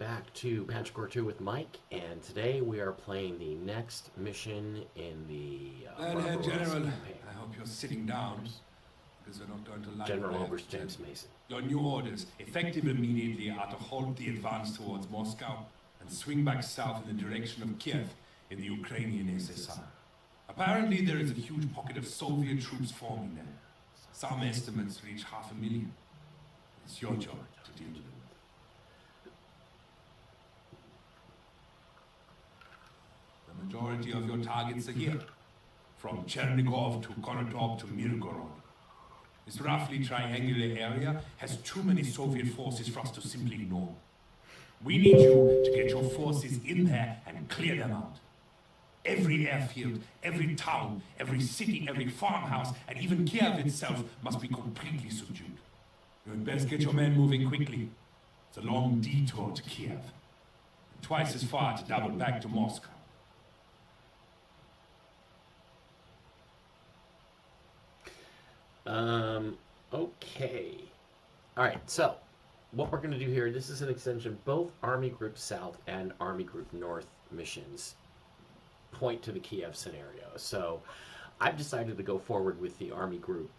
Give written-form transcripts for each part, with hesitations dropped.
back to Panzer Corps 2 with Mike, and today we are playing the next mission in the Herr General, campaign. I hope you're sitting down, because we're not going to like General what I have Oberst to tell James you. Mason. Your new orders, effective immediately, are to halt the advance towards Moscow and swing back south in the direction of Kiev in the Ukrainian SSR. Apparently there is a huge pocket of Soviet troops forming there. Some estimates reach 500,000. It's your job to deal with them. The majority of your targets are here, from Chernigov to Konotop to Mirgorod. This roughly triangular area has too many Soviet forces for us to simply ignore. We need you to get your forces in there and clear them out. Every airfield, every town, every city, every farmhouse, and even Kiev itself must be completely subdued. You had best get your men moving quickly. It's a long detour to Kiev, and twice as far to double back to Moscow. Okay. Alright, so what we're going to do here, this is an extension. Both Army Group South and Army Group North missions point to the Kiev scenario. So I've decided to go forward with the Army Group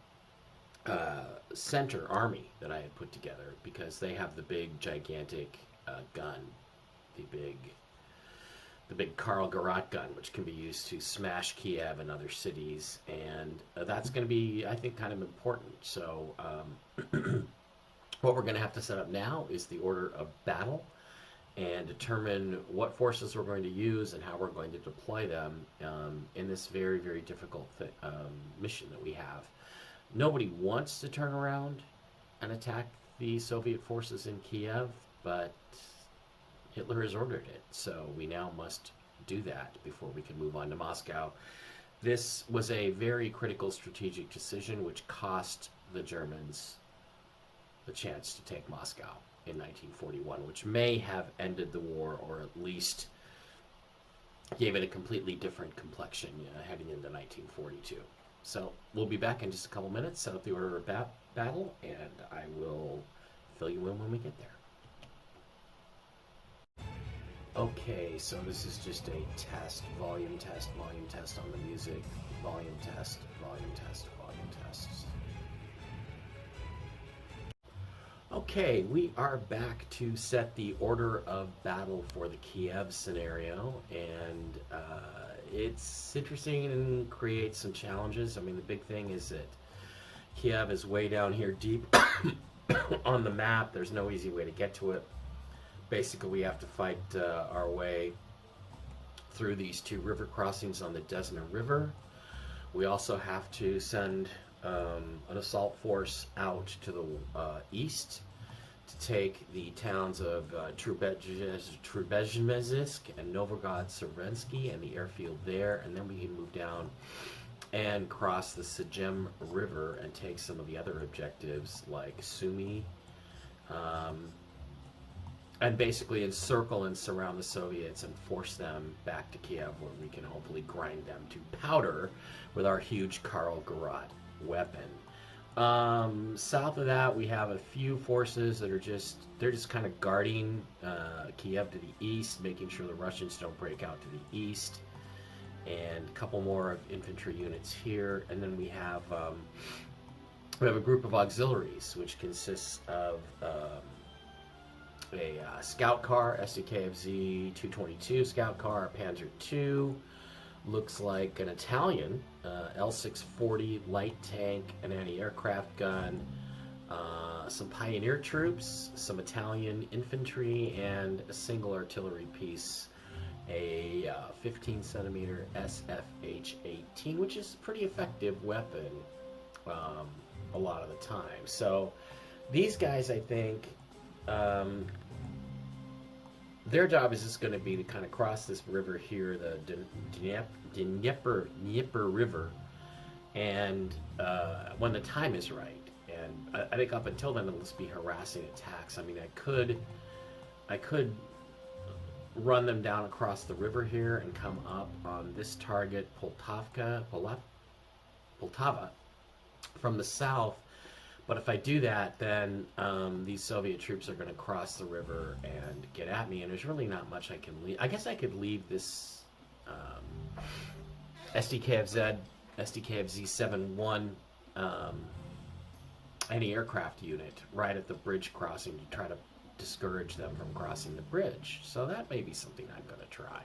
Center Army that I had put together because they have the big, gigantic gun, the big Karl Garat gun, which can be used to smash Kiev and other cities, and that's going to be, I think, kind of important. So what we're going to have to set up now is the order of battle and determine what forces we're going to use and how we're going to deploy them in this very, very difficult mission that we have. Nobody wants to turn around and attack the Soviet forces in Kiev, but Hitler has ordered it, so we now must do that before we can move on to Moscow. This was a very critical strategic decision which cost the Germans the chance to take Moscow in 1941, which may have ended the war or at least gave it a completely different complexion heading into 1942. So we'll be back in just a couple minutes, set up the order of battle, and I will fill you in when we get there. Okay, so this is just a test, volume test on the music, volume test, volume test, volume test. Okay, we are back to set the order of battle for the Kiev scenario, and it's interesting and creates some challenges. I mean, the big thing is that Kiev is way down here deep on the map. There's no easy way to get to it. Basically, we have to fight our way through these two river crossings on the Desna River. We also have to send an assault force out to the east to take the towns of Trubezhnezisk and Novogorod-Severensky and the airfield there, and then we can move down and cross the Sejem River and take some of the other objectives like Sumy, and basically encircle and surround the Soviets and force them back to Kiev, where we can hopefully grind them to powder with our huge Karl Garat weapon. South of that, we have a few forces that are just kind of guarding Kiev to the east, making sure the Russians don't break out to the east, and a couple more of infantry units here, and then we have a group of auxiliaries, which consists of a scout car, SDKFZ 222 scout car, a Panzer II, looks like an Italian L640 light tank, an anti-aircraft gun, some pioneer troops, some Italian infantry, and a single artillery piece, a 15 centimeter SFH-18, which is a pretty effective weapon a lot of the time. So these guys, I think, their job is just going to be to kind of cross this river here, the Dnieper River, and when the time is right. And I think up until then, it'll just be harassing attacks. I mean, I could run them down across the river here and come up on this target, Poltava, from the south. But if I do that, then these Soviet troops are going to cross the river and get at me, and there's really not much I can leave. I guess I could leave this SDKFZ, SDKFZ-71 anti-aircraft unit right at the bridge crossing to try to discourage them from crossing the bridge. So that may be something I'm going to try.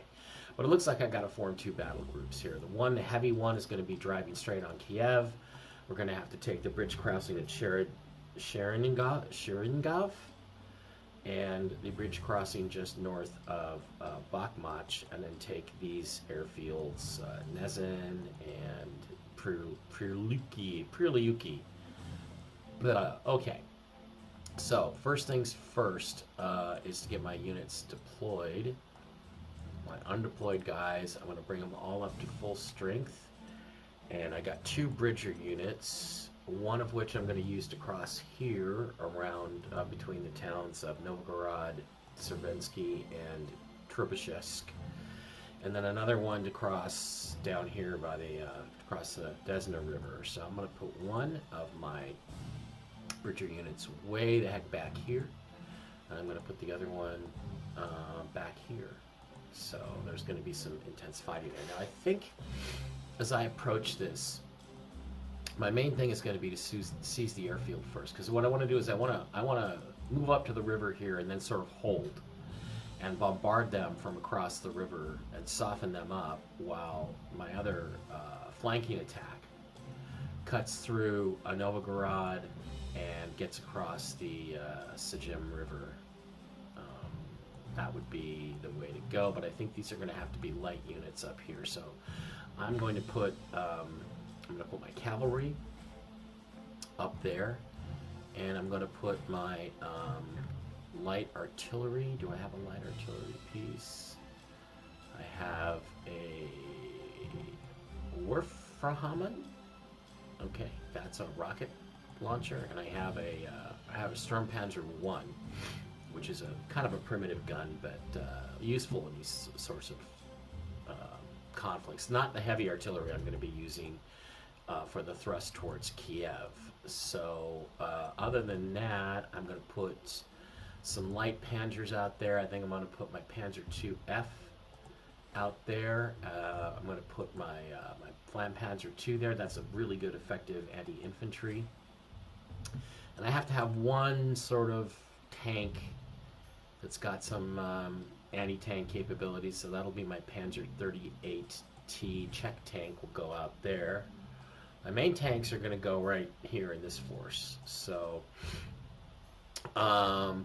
But it looks like I've got to form two battle groups here. The heavy one, is going to be driving straight on Kiev. We're going to have to take the bridge crossing at Sheringov, and the bridge crossing just north of Bakhmach, and then take these airfields, Nezin and Prylyuki. Okay, so first things first is to get my units deployed. My undeployed guys, I'm going to bring them all up to full strength. And I got two Bridger units, one of which I'm going to use to cross here around between the towns of Novgorod, Serbensky, and Trubashevsk. And then another one to cross down here by across the Desna River. So I'm going to put one of my Bridger units way the heck back here. And I'm going to put the other one back here. So there's going to be some intense fighting there. Now I think as I approach this, my main thing is going to be to seize the airfield first. Because what I want to do is I want to move up to the river here and then sort of hold and bombard them from across the river and soften them up while my other flanking attack cuts through Novgorod and gets across the Sejm River. That would be the way to go, but I think these are going to have to be light units up here. So I'm going to put my cavalry up there, and I'm going to put my light artillery. Do I have a light artillery piece? I have a Warfrahaman. Okay, that's a rocket launcher, and I have a Sturmpanzer 1, which is a kind of a primitive gun, but useful in these sorts of conflicts. Not the heavy artillery I'm going to be using for the thrust towards Kiev. So other than that, I'm going to put some light Panzers out there. I think I'm going to put my Panzer IIF out there. I'm going to put my Flampanzer II there. That's a really good, effective anti-infantry. And I have to have one sort of tank that's got some anti-tank capabilities, so that'll be my Panzer 38T Czech tank will go out there. My main tanks are going to go right here in this force. So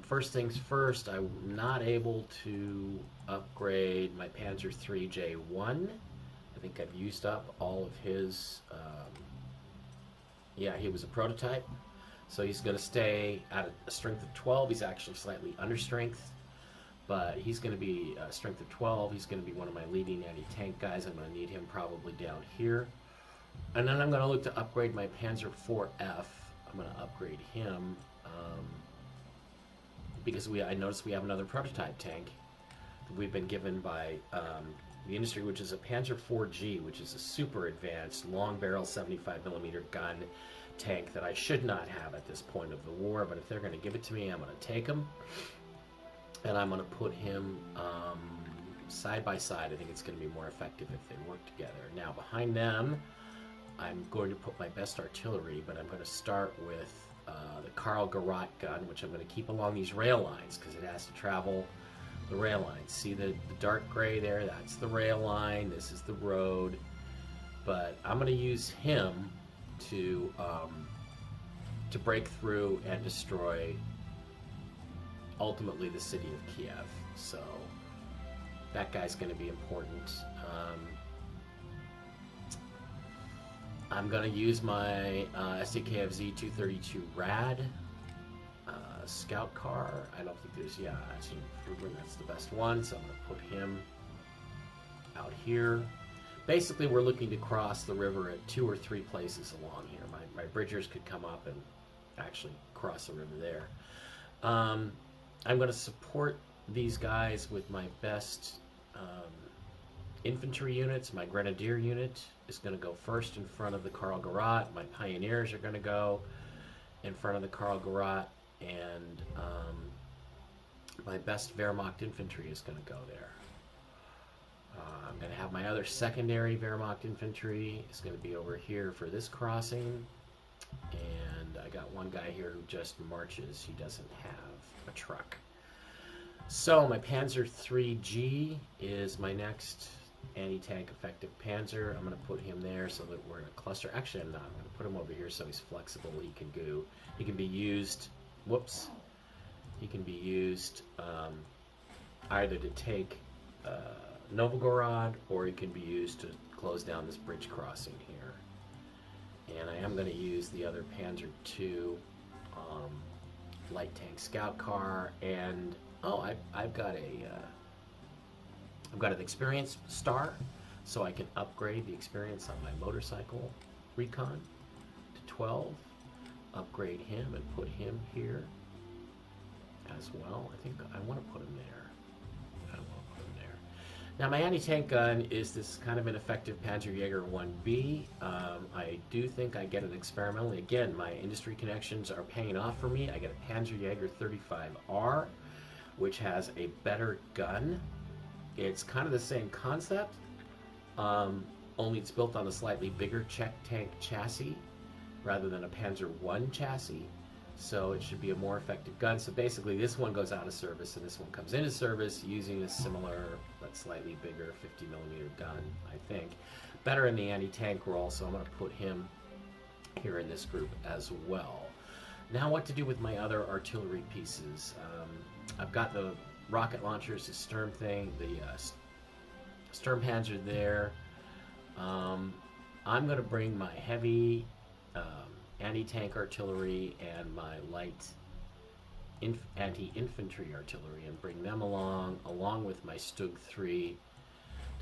first things first, I'm not able to upgrade my Panzer 3J1. I think I've used up all of his, yeah, he was a prototype. So he's going to stay at a strength of 12. He's actually slightly under strength, but he's going to be a strength of 12. He's going to be one of my leading anti-tank guys. I'm going to need him probably down here. And then I'm going to look to upgrade my Panzer IV F. I'm going to upgrade him because I noticed we have another prototype tank that we've been given by the industry, which is a Panzer IV G, which is a super advanced long barrel 75mm gun tank that I should not have at this point of the war, but if they're going to give it to me, I'm going to take him, and I'm going to put him side by side. I think it's going to be more effective if they work together. Now behind them, I'm going to put my best artillery, but I'm going to start with the Karl Garat gun, which I'm going to keep along these rail lines because it has to travel the rail lines. See the dark gray there? That's the rail line. This is the road. But I'm going to use him to break through and destroy ultimately the city of Kiev. So that guy's going to be important. I'm going to use my SDKFZ 232 Rad scout car. I don't think there's, yeah, actually, that's the best one, so I'm going to put him out here. Basically, we're looking to cross the river at 2 or 3 places along here. My bridgers could come up and actually cross the river there. I'm going to support these guys with my best infantry units. My grenadier unit is going to go first in front of the Karl Garat. My pioneers are going to go in front of the Karl Garat, and my best Wehrmacht infantry is going to go there. I'm going to have my other secondary Wehrmacht infantry is going to be over here for this crossing, and I got one guy here who just marches. He doesn't have a truck. So my Panzer 3G is my next anti-tank effective Panzer. I'm going to put him there so that we're in a cluster. Actually, I'm not. I'm going to put him over here so he's flexible. He can be used. Whoops. He can be used either to take Novgorod, or he can be used to close down this bridge crossing here. And I am going to use the other Panzer II light tank scout car, and I've got an experience star, so I can upgrade the experience on my motorcycle recon to 12. Upgrade him and put him here as well. I think I want to put him there. Now my anti-tank gun is this kind of ineffective Panzerjäger 1B. I do think I get it experimentally. Again, my industry connections are paying off for me. I get a Panzerjäger 35R, which has a better gun. It's kind of the same concept, only it's built on a slightly bigger Czech tank chassis rather than a Panzer I chassis. So it should be a more effective gun. So basically this one goes out of service and this one comes into service using a similar but slightly bigger 50mm gun, I think. Better in the anti-tank role, so I'm going to put him here in this group as well. Now what to do with my other artillery pieces. I've got the rocket launchers, the Sturm thing, the Sturm Panzer there. I'm going to bring my heavy anti-tank artillery and my light anti-infantry artillery and bring them along with my Stug 3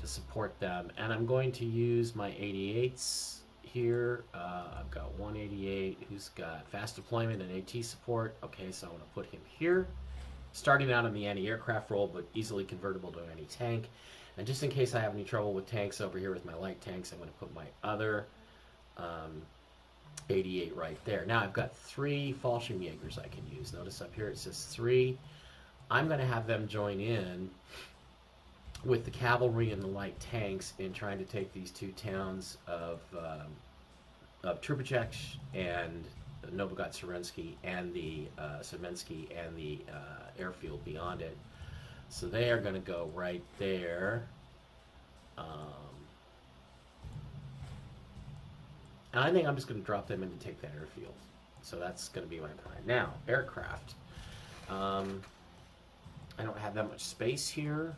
to support them. And I'm going to use my 88s here. I've got one 88 who's got fast deployment and AT support. Okay, so I'm going to put him here. Starting out in the anti-aircraft role, but easily convertible to anti-tank. And just in case I have any trouble with tanks over here with my light tanks, I'm going to put my other 88 right there. Now I've got 3 Fallschirmjägers I can use. Notice up here it says 3. I'm going to have them join in with the cavalry and the light tanks in trying to take these 2 towns of Trubeček and Novogratz-Serensky and the Semensky and the airfield beyond it. So they are going to go right there. And I think I'm just going to drop them in to take that airfield. So that's going to be my plan. Now, aircraft. I don't have that much space here.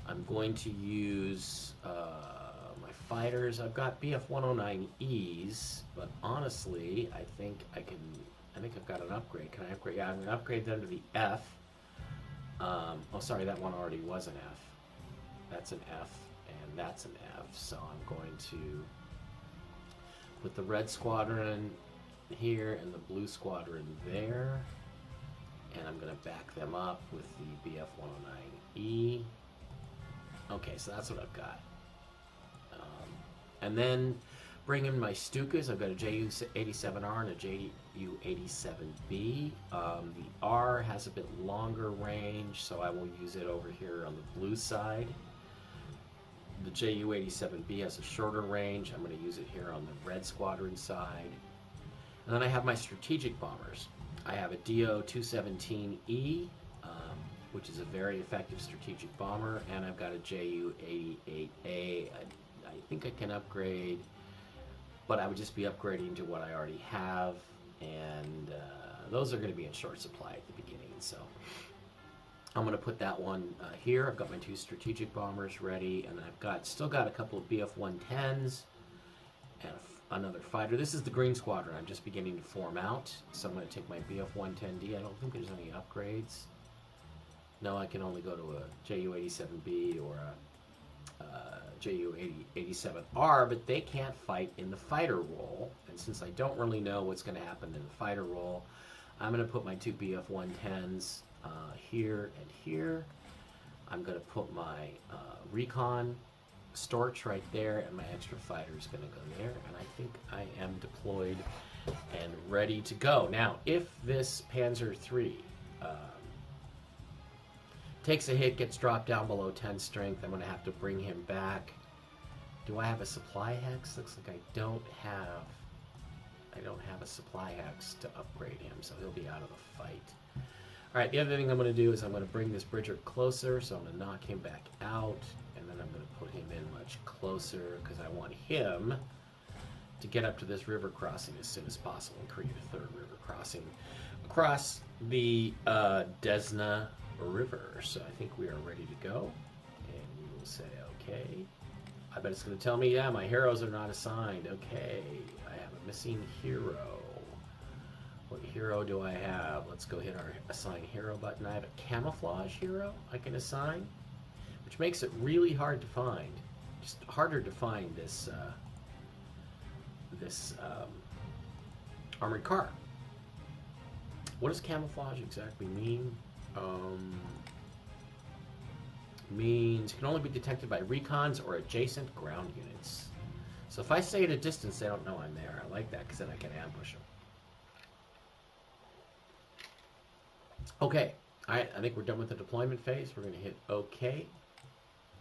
I'm going to use my fighters. I've got Bf-109Es, but honestly, I think I've got an upgrade. Can I upgrade? Yeah, I'm going to upgrade them to the F. Oh, sorry, that one already was an F. That's an F, and that's an F. So I'm going to put the red squadron here and the blue squadron there, and I'm going to back them up with the Bf-109E. Okay, so that's what I've got. And then bring in my Stukas. I've got a Ju-87R and a Ju-87B. The R has a bit longer range, so I will use it over here on the blue side. The Ju-87B has a shorter range. I'm going to use it here on the red squadron side. And then I have my strategic bombers. I have a Do-217E, which is a very effective strategic bomber, and I've got a Ju-88A. I think I can upgrade, but I would just be upgrading to what I already have, and those are going to be in short supply at the beginning. So I'm going to put that one here. I've got my 2 strategic bombers ready, and I've still got a couple of Bf-110s and another fighter. This is the green squadron. I'm just beginning to form out, so I'm going to take my Bf-110D. I don't think there's any upgrades. No, I can only go to a Ju-87B or a Ju-87R, but they can't fight in the fighter role. And since I don't really know what's going to happen in the fighter role, I'm going to put my 2 Bf-110s here and here. I'm going to put my recon Storch right there, and my extra fighter is going to go there. And I think I am deployed and ready to go. Now, if this Panzer III takes a hit, gets dropped down below 10 strength, I'm going to have to bring him back. Do I have a supply hex? Looks like I don't have a supply hex to upgrade him, so he'll be out of the fight. All right, the other thing I'm going to do is I'm going to bring this Bridger closer, so I'm going to knock him back out, and then I'm going to put him in much closer because I want him to get up to this river crossing as soon as possible and create a third river crossing across the Desna River. So I think we are ready to go, and we will say okay. I bet it's going to tell me, yeah, my heroes are not assigned. Okay, I have a missing hero. What hero do I have? Let's go hit our assign hero button. I have a camouflage hero I can assign, which makes it really hard to find. Just harder to find this armored car. What does camouflage exactly mean? Means it can only be detected by recons or adjacent ground units. So if I stay at a distance, they don't know I'm there. I like that because then I can ambush them. Okay, all right, I think we're done with the deployment phase. We're going to hit OK.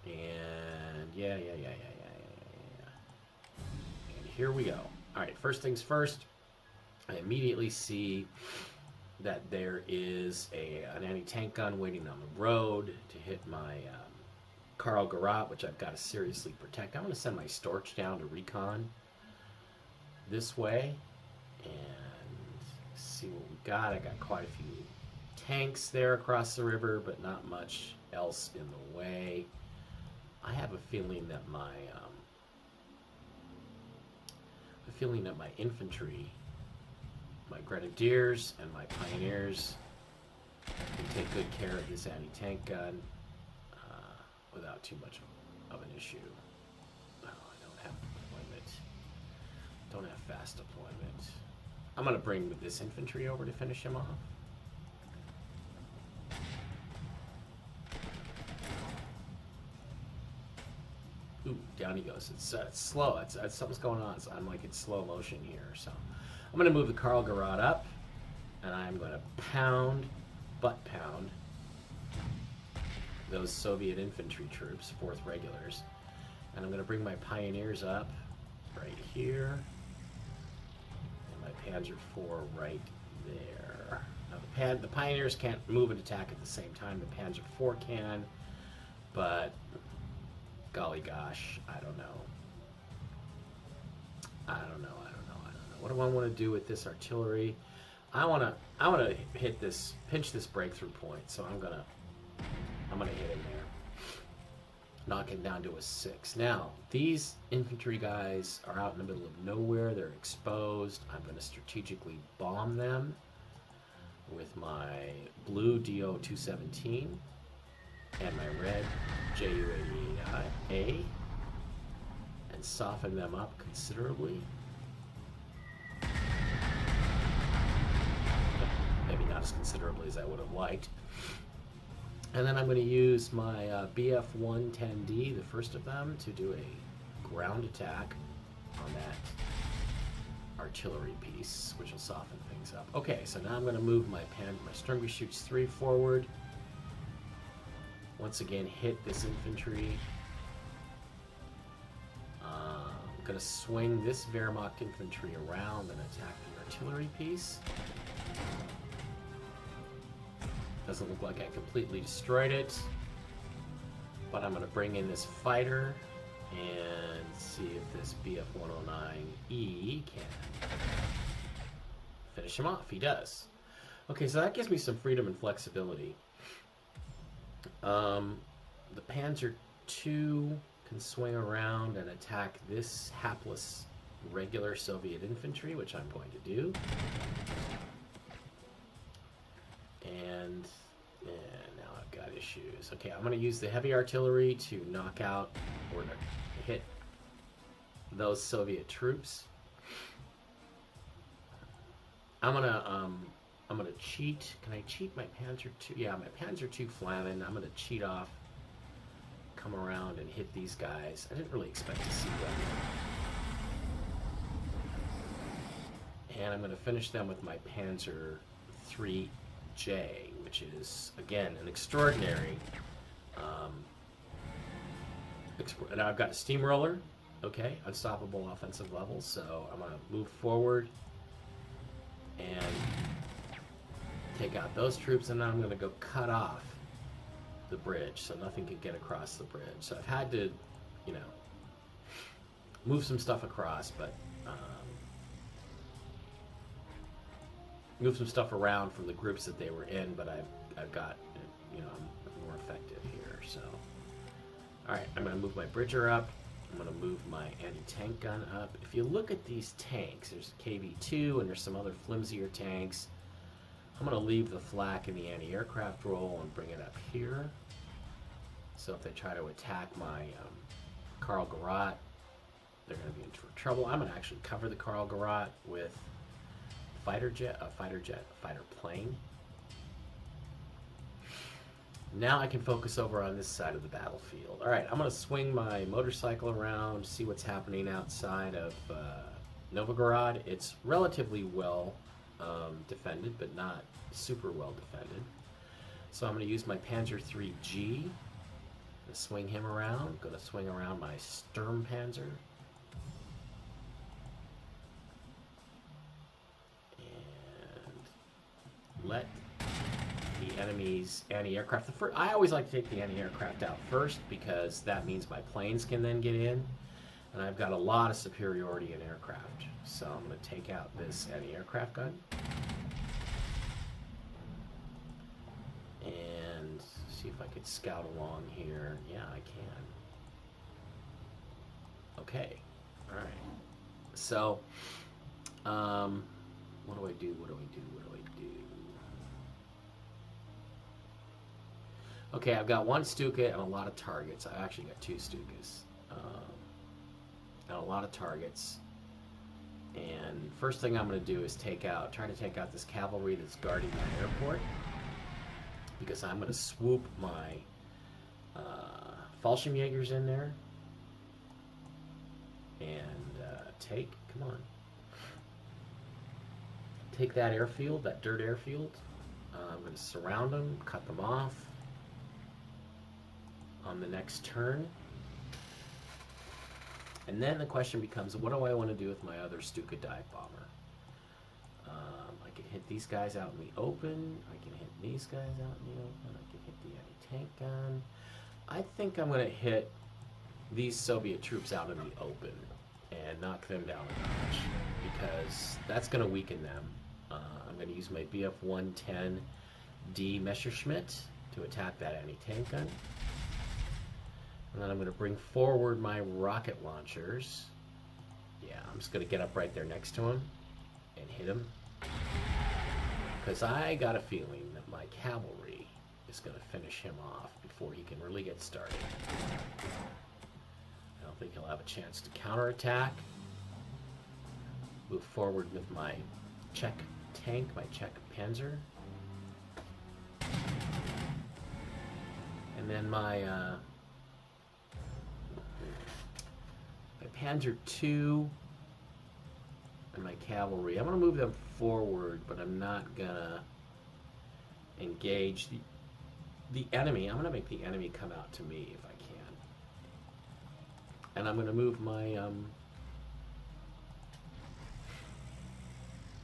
And yeah. And here we go. All right, first things first, I immediately see that there is an anti-tank gun waiting on the road to hit my Karl Garat, which I've got to seriously protect. I'm going to send my Storch down to recon this way and see what we got. I got quite a few tanks there across the river, but not much else in the way. I have a feeling that my infantry, my grenadiers and my pioneers can take good care of this anti-tank gun without too much of an issue. Oh, I don't have deployment. Don't have fast deployment. I'm going to bring this infantry over to finish him off. Ooh, down he goes. It's slow. It's something's going on. So I'm like in slow motion here. So I'm going to move the Karl Garat up, and I'm going to butt pound those Soviet infantry troops, 4th regulars, and I'm going to bring my pioneers up right here, and my Panzer IV right there. Now the pioneers can't move and attack at the same time. The Panzer IV can, but golly gosh, I don't know. What do I want to do with this artillery? I want to pinch this breakthrough point. So I'm gonna hit him there, knock him down to a 6. Now these infantry guys are out in the middle of nowhere. They're exposed. I'm going to strategically bomb them with my blue DO-217 and my red JU-88A and soften them up considerably. Maybe not as considerably as I would have liked. And then I'm going to use my BF-110D, the first of them, to do a ground attack on that artillery piece, which will soften things up. Okay, so now I'm going to move my Sturmgeschütz 3 forward. Once again, hit this infantry. I'm going to swing this Wehrmacht infantry around and attack the artillery piece. Doesn't look like I completely destroyed it, but I'm going to bring in this fighter and see if this BF-109E can finish him off. He does. Okay, so that gives me some freedom and flexibility. The Panzer II can swing around and attack this hapless regular Soviet infantry, which I'm going to do. And now I've got issues. Okay, I'm going to use the heavy artillery to knock out or to hit those Soviet troops. I'm gonna cheat. Can I cheat my Panzer II? Yeah, my Panzer II Flamen. I'm gonna cheat off, come around and hit these guys. I didn't really expect to see them And I'm going to finish them with my Panzer 3J, which is, again, an extraordinary... and I've got a steamroller, okay, unstoppable offensive levels, so I'm going to move forward and take out those troops, and then I'm going to go cut off the bridge so nothing can get across the bridge. So I've had to, you know, move some stuff across, but move some stuff around from the groups that they were in, but I've got, you know, I'm more effective here. So, all right, I'm going to move my bridger up. I'm going to move my anti-tank gun up. If you look at these tanks, there's a KV-2 and there's some other flimsier tanks. I'm going to leave the flak in the anti-aircraft role and bring it up here. So if they try to attack my Karl Garat, they're going to be in trouble. I'm going to actually cover the Karl Garat with a fighter plane. Now I can focus over on this side of the battlefield. All right, I'm going to swing my motorcycle around, see what's happening outside of Novgorod. It's relatively well defended, but not super well defended. So I'm going to use my Panzer 3G to swing him around. Going to swing around my Sturmpanzer. And let the enemy's anti-aircraft... I always like to take the anti-aircraft out first because that means my planes can then get in. And I've got a lot of superiority in aircraft. So I'm going to take out this anti-aircraft gun. And see if I could scout along here. Yeah, I can. Okay. Alright. So, what do I do? Okay, I've got one Stuka and a lot of targets. I actually got two Stukas. And a lot of targets. And first thing I'm going to do is try to take out this cavalry that's guarding that airport. Because I'm going to swoop my Fallschirmjägers in there. And come on. Take that airfield, that dirt airfield. I'm going to surround them, cut them off on the next turn. And then the question becomes, what do I want to do with my other Stuka dive bomber? I can hit these guys out in the open. I can hit these guys out in the open. I can hit the anti-tank gun. I think I'm going to hit these Soviet troops out in the open and knock them down a notch because that's going to weaken them. I'm going to use my Bf-110D Messerschmitt to attack that anti-tank gun. And then I'm going to bring forward my rocket launchers. Yeah, I'm just going to get up right there next to him and hit him. Because I got a feeling that my cavalry is going to finish him off before he can really get started. I don't think he'll have a chance to counterattack. Move forward with my Czech tank, my Czech Panzer. And then my Panzer II and my cavalry. I'm going to move them forward, but I'm not going to engage the enemy. I'm going to make the enemy come out to me if I can. And I'm going to move my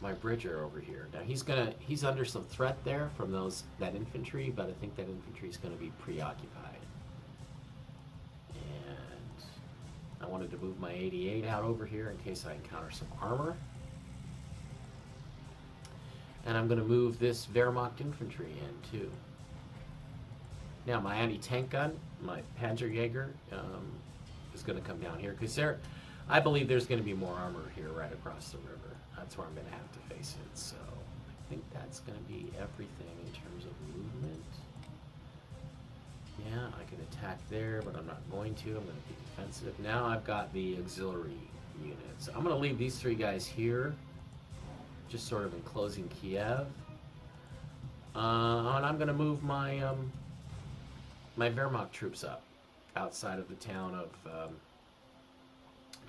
my bridger over here. Now he's under some threat there from that infantry, but I think that infantry is going to be preoccupied. And I wanted to move my 88 out over here in case I encounter some armor. And I'm going to move this Wehrmacht infantry in too. Now my anti-tank gun, my Panzerjäger, is going to come down here because I believe there's going to be more armor here right across the river. That's where I'm going to have to face it. So I think that's going to be everything in terms of movement. Yeah, I can attack there, but I'm not going to. I'm going to be defensive. Now I've got the auxiliary units. I'm going to leave these three guys here, just sort of enclosing Kiev. And I'm going to move my my Wehrmacht troops up outside of the town of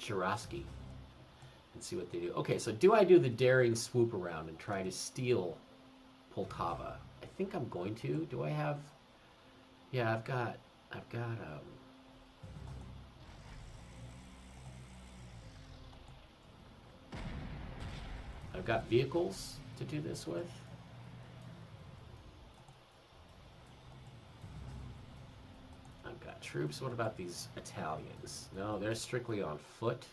Cherasky. and see what they do. Okay, so do I do the daring swoop around and try to steal Poltava? I think I'm going to. Do I have... Yeah, I've got vehicles to do this with. I've got troops. What about these Italians? No, they're strictly on foot.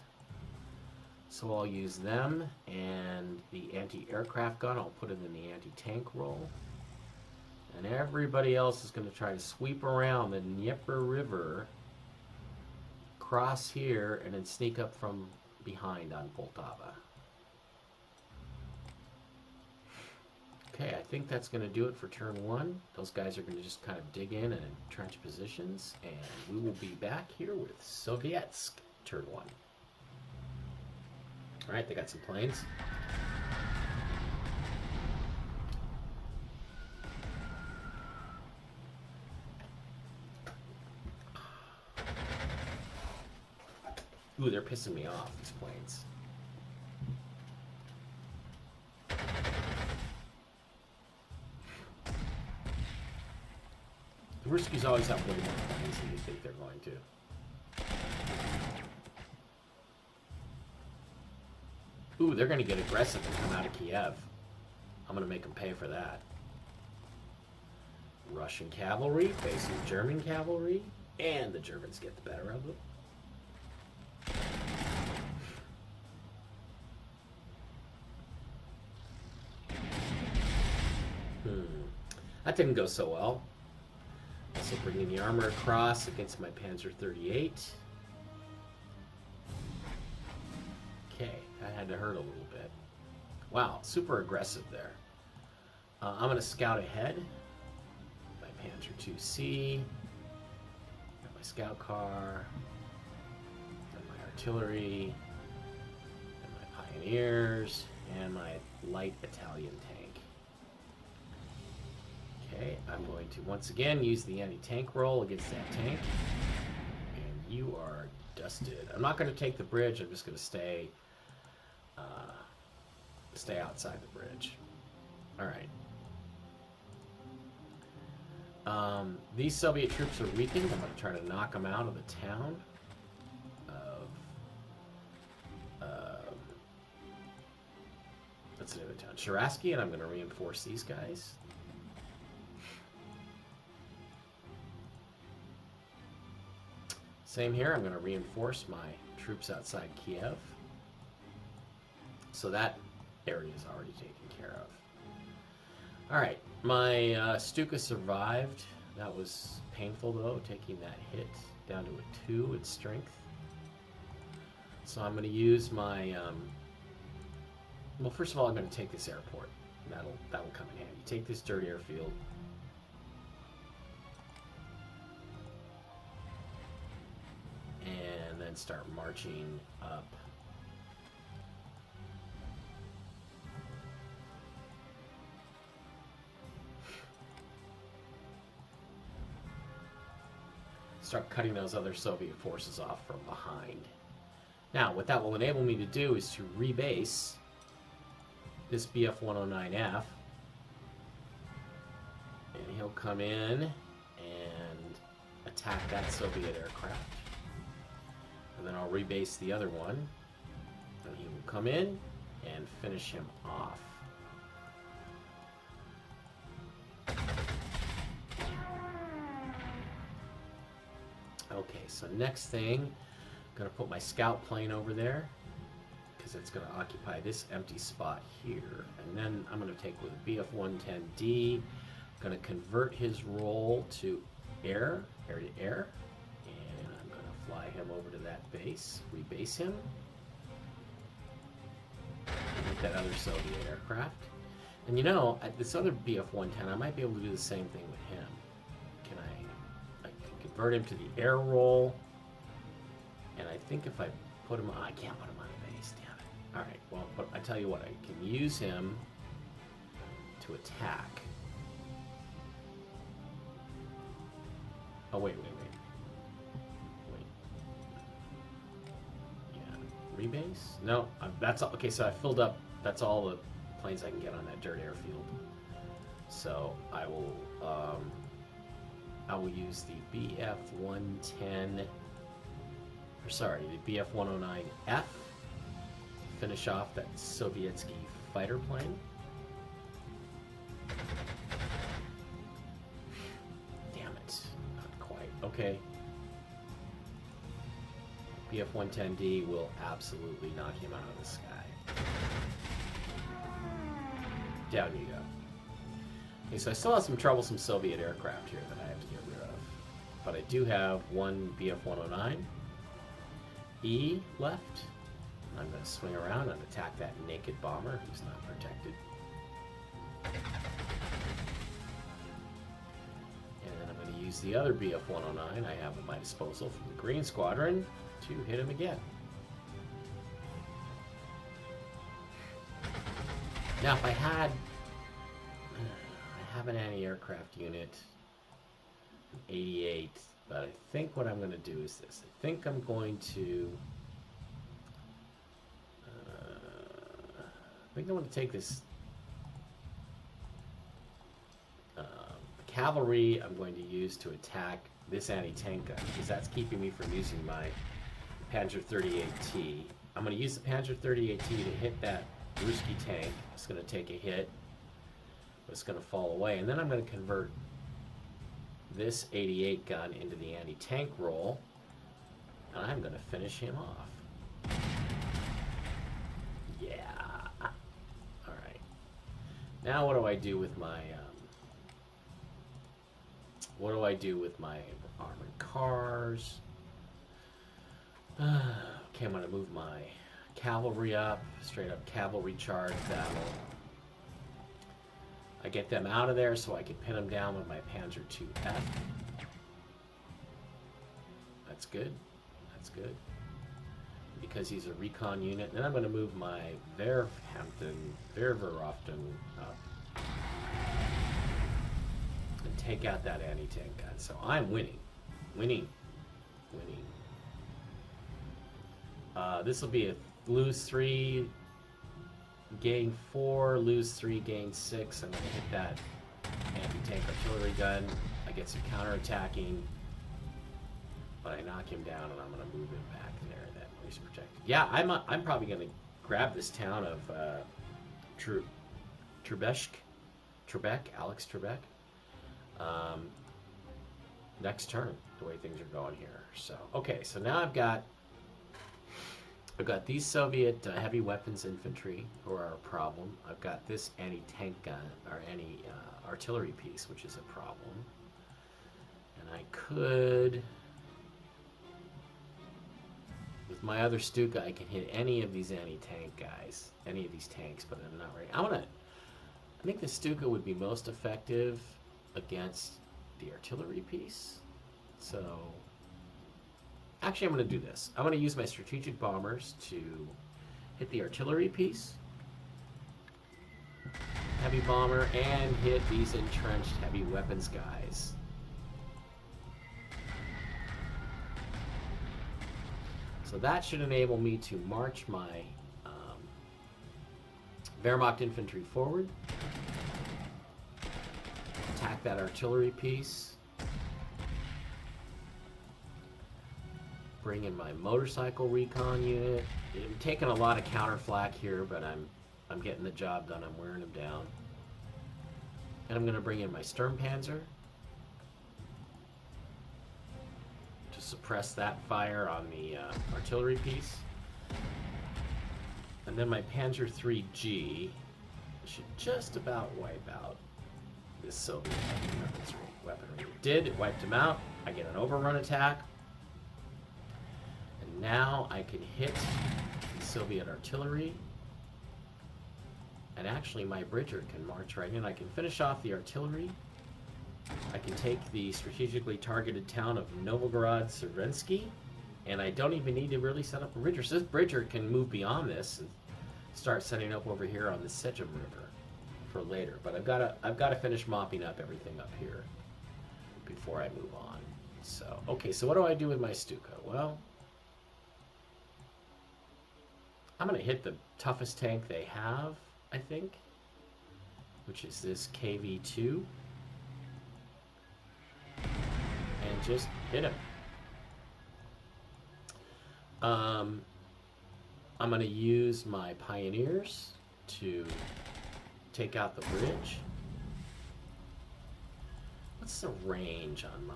So I'll use them, and the anti-aircraft gun, I'll put it in the anti-tank role. And everybody else is going to try to sweep around the Dnieper River, cross here, and then sneak up from behind on Poltava. Okay, I think that's going to do it for turn one. Those guys are going to just kind of dig in and entrench positions, and we will be back here with Sovietsk, turn one. All right, they got some planes. Ooh, they're pissing me off, these planes. The Ruskies always have way more planes than you think they're going to. Ooh, they're going to get aggressive and come out of Kiev. I'm going to make them pay for that. Russian cavalry facing German cavalry, and the Germans get the better of them. That didn't go so well. Also bringing the armor across against my Panzer 38. Okay, that had to hurt a little bit. Wow, super aggressive there. I'm going to scout ahead. My Panzer 2C. Got my scout car. Got my artillery. And my pioneers. And my light Italian tank. Okay, I'm going to once again use the anti-tank roll against that tank. And you are dusted. I'm not going to take the bridge. I'm just going to stay outside the bridge. All right. These Soviet troops are weakened. I'm going to try to knock them out of the town of what's the name of the town? Sharaski, and I'm going to reinforce these guys. Same here. I'm going to reinforce my troops outside Kiev. So that area is already taken care of. All right. My Stuka survived. That was painful, though, taking that hit down to a 2 in strength. So I'm going to use my... well, first of all, I'm going to take this airport. That'll come in handy. Take this dirt airfield. And then start marching up. Start cutting those other Soviet forces off from behind. Now, what that will enable me to do is to rebase this Bf-109F. And he'll come in and attack that Soviet aircraft. And then I'll rebase the other one. And he will come in and finish him off. Okay, so next thing, I'm going to put my scout plane over there because it's going to occupy this empty spot here. And then I'm going to take with a Bf-110D, I'm going to convert his role to air to air, and I'm going to fly him over to that base, rebase him, with that other Soviet aircraft. And you know, at this other Bf-110, I might be able to do the same thing with him. I can convert him to the air role, and I think if I put him on, I can't put him on a base, damn it. All right, well, but I tell you what, I can use him to attack. Oh, wait. Yeah, rebase? No, that's all. Okay, so I filled up. That's all the planes I can get on that dirt airfield. So I will use the BF-110. Or sorry, the BF-109F. Finish off that Sovietsky fighter plane. Damn it, not quite. Okay. BF-110D will absolutely knock him out of the sky. Down you go. Okay, so I still have some troublesome Soviet aircraft here that I have to get rid of. But I do have one BF-109E left. I'm going to swing around and attack that naked bomber who's not protected. And then I'm going to use the other BF-109 I have at my disposal from the Green Squadron to hit him again. Now, if I have an anti-aircraft unit, 88, but I think what I'm going to do is this. I think I'm going to take this cavalry I'm going to use to attack this anti-tank gun, because that's keeping me from using my Panzer 38T. I'm going to use the Panzer 38T to hit that Ruski tank. It's going to take a hit, but it's going to fall away. And then I'm going to convert this 88 gun into the anti-tank role, and I'm going to finish him off. Yeah. Alright. Now what do I do with my armored cars? Okay, I'm going to move my cavalry up, straight up cavalry charge battle. I get them out of there so I can pin them down with my Panzer IIF. That's good. That's good. Because he's a recon unit. Then I'm going to move my Verweroften up and take out that anti-tank gun. So I'm winning. Winning. This will be a lose 3, gain 4, lose 3, gain 6. I'm going to hit that anti-tank artillery gun. I get some counterattacking, but I knock him down, and I'm going to move him back there. That way he's protected. Yeah, I'm probably going to grab this town of Trebek, Alex Trebek, next turn, the way things are going here. So, okay, so now I've got these Soviet heavy weapons infantry who are a problem. I've got this anti-tank gun, or artillery piece, which is a problem. And I could, with my other Stuka, I can hit any of these anti-tank guys, any of these tanks, but I'm not ready. I think the Stuka would be most effective against the artillery piece. So, actually, I'm going to do this. I'm going to use my strategic bombers to hit the artillery piece, heavy bomber, and hit these entrenched heavy weapons guys. So that should enable me to march my Wehrmacht infantry forward, attack that artillery piece, bring in my motorcycle recon unit. I'm taking a lot of counter flak here, but I'm getting the job done. I'm wearing them down. And I'm going to bring in my Sturmpanzer to suppress that fire on the artillery piece. And then my Panzer IIIG should just about wipe out this Soviet weaponry. It did. It wiped him out. I get an overrun attack. And now I can hit the Soviet artillery. And actually my Bridger can march right in. I can finish off the artillery. I can take the strategically targeted town of Novgorod-Severensky. And I don't even need to really set up a Bridger. So this Bridger can move beyond this and start setting up over here on the Sejm River for later. But I've got to finish mopping up everything up here before I move on. So, okay, so what do I do with my Stuka? Well, I'm going to hit the toughest tank they have, I think, which is this KV-2. And just hit him. I'm going to use my Pioneers to take out the bridge. What's the range on my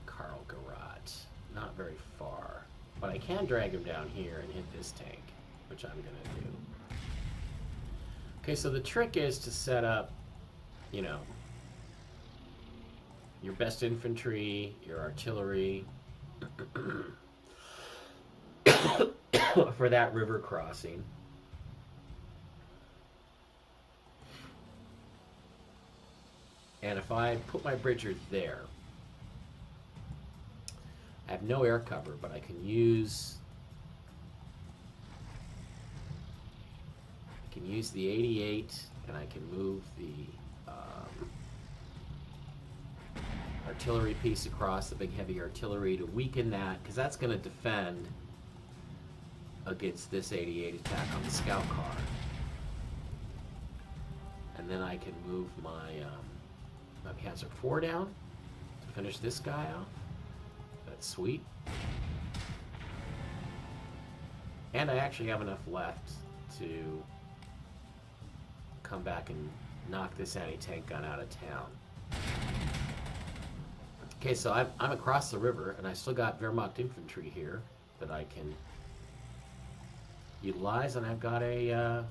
Karl Garat? Not very far. But I can drag him down here and hit this tank, which I'm going to do. Okay, so the trick is to set up, you know, your best infantry, your artillery, for that river crossing. And if I put my bridger there, I have no air cover, but I can use the 88, and I can move the artillery piece across, the big heavy artillery, to weaken that, because that's going to defend against this 88 attack on the scout car. And then I can move my my Panzer IV down to finish this guy off. That's sweet. And I actually have enough left to come back and knock this anti-tank gun out of town. Okay, so I'm across the river, and I still got Wehrmacht infantry here that I can utilize, and I've got a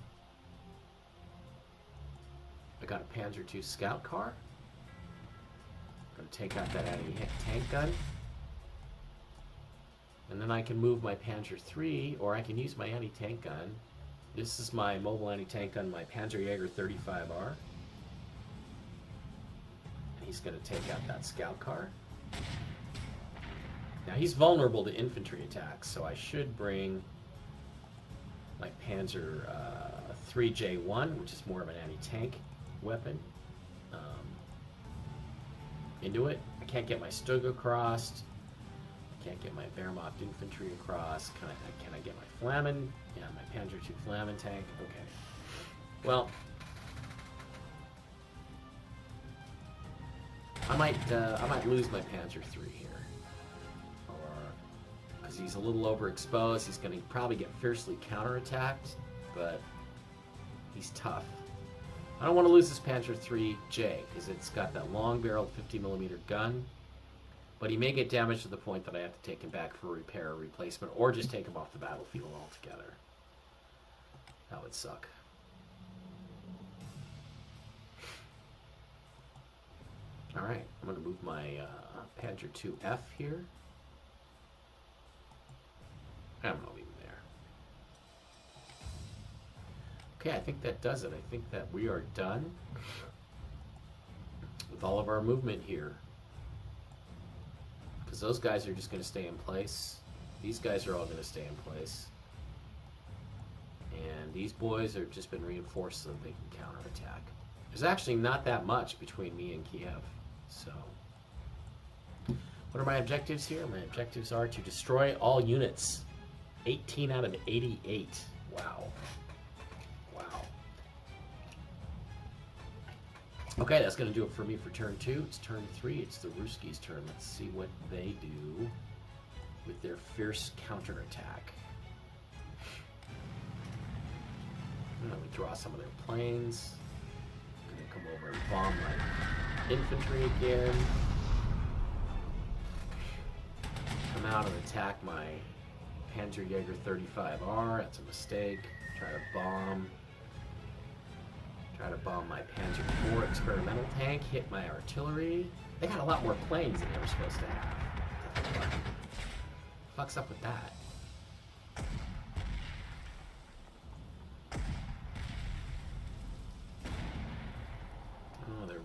Panzer II scout car. Gonna take out that anti-tank gun, and then I can move my Panzer III, or I can use my anti-tank gun. This is my mobile anti-tank gun, my Panzerjäger 35R. He's going to take out that scout car. Now he's vulnerable to infantry attacks, so I should bring my Panzer 3J1, which is more of an anti-tank weapon, into it. I can't get my Stug across. I can't get my Wehrmacht infantry across. Can I get my Flammen? Yeah, my Panzer II Flammen tank. Okay. Well, I might lose my Panzer III here, or because he's a little overexposed. He's going to probably get fiercely counterattacked, but he's tough. I don't want to lose this Panzer IIIJ because it's got that long-barreled 50mm gun, but he may get damaged to the point that I have to take him back for repair or replacement, or just take him off the battlefield altogether. That would suck. Alright, I'm going to move my Panzer IIF here. I'm going to leave him there. Okay, I think that does it. I think that we are done with all of our movement here. Because those guys are just going to stay in place. These guys are all going to stay in place. And these boys have just been reinforced so that they can counterattack. There's actually not that much between me and Kiev. So, what are my objectives here? My objectives are to destroy all units. 18 out of 88. Wow. Wow. Okay, that's going to do it for me for turn 2. It's turn 3. It's the Ruskies' turn. Let's see what they do with their fierce counterattack. I'm going to withdraw some of their planes. I'm going to come over and bomb my infantry again. Come out and attack my Panzerjäger 35R. That's a mistake. Try to bomb my Panzer IV experimental tank. Hit my artillery. They got a lot more planes than they were supposed to have. What the fuck's up with that?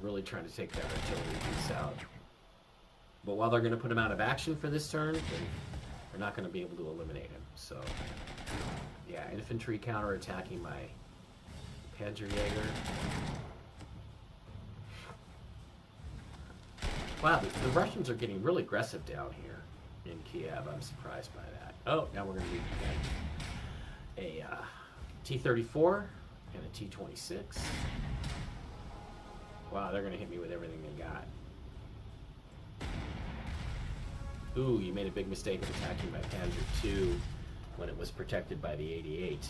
Really trying to take that artillery piece out. But while they're going to put him out of action for this turn, they're not going to be able to eliminate him. So, yeah, infantry counterattacking my Panzerjäger. Wow, the Russians are getting really aggressive down here in Kiev. I'm surprised by that. Oh, now we're going to leave a T-34 and a T-26. Wow, they're going to hit me with everything they got. Ooh, you made a big mistake of attacking my Panzer II when it was protected by the 88.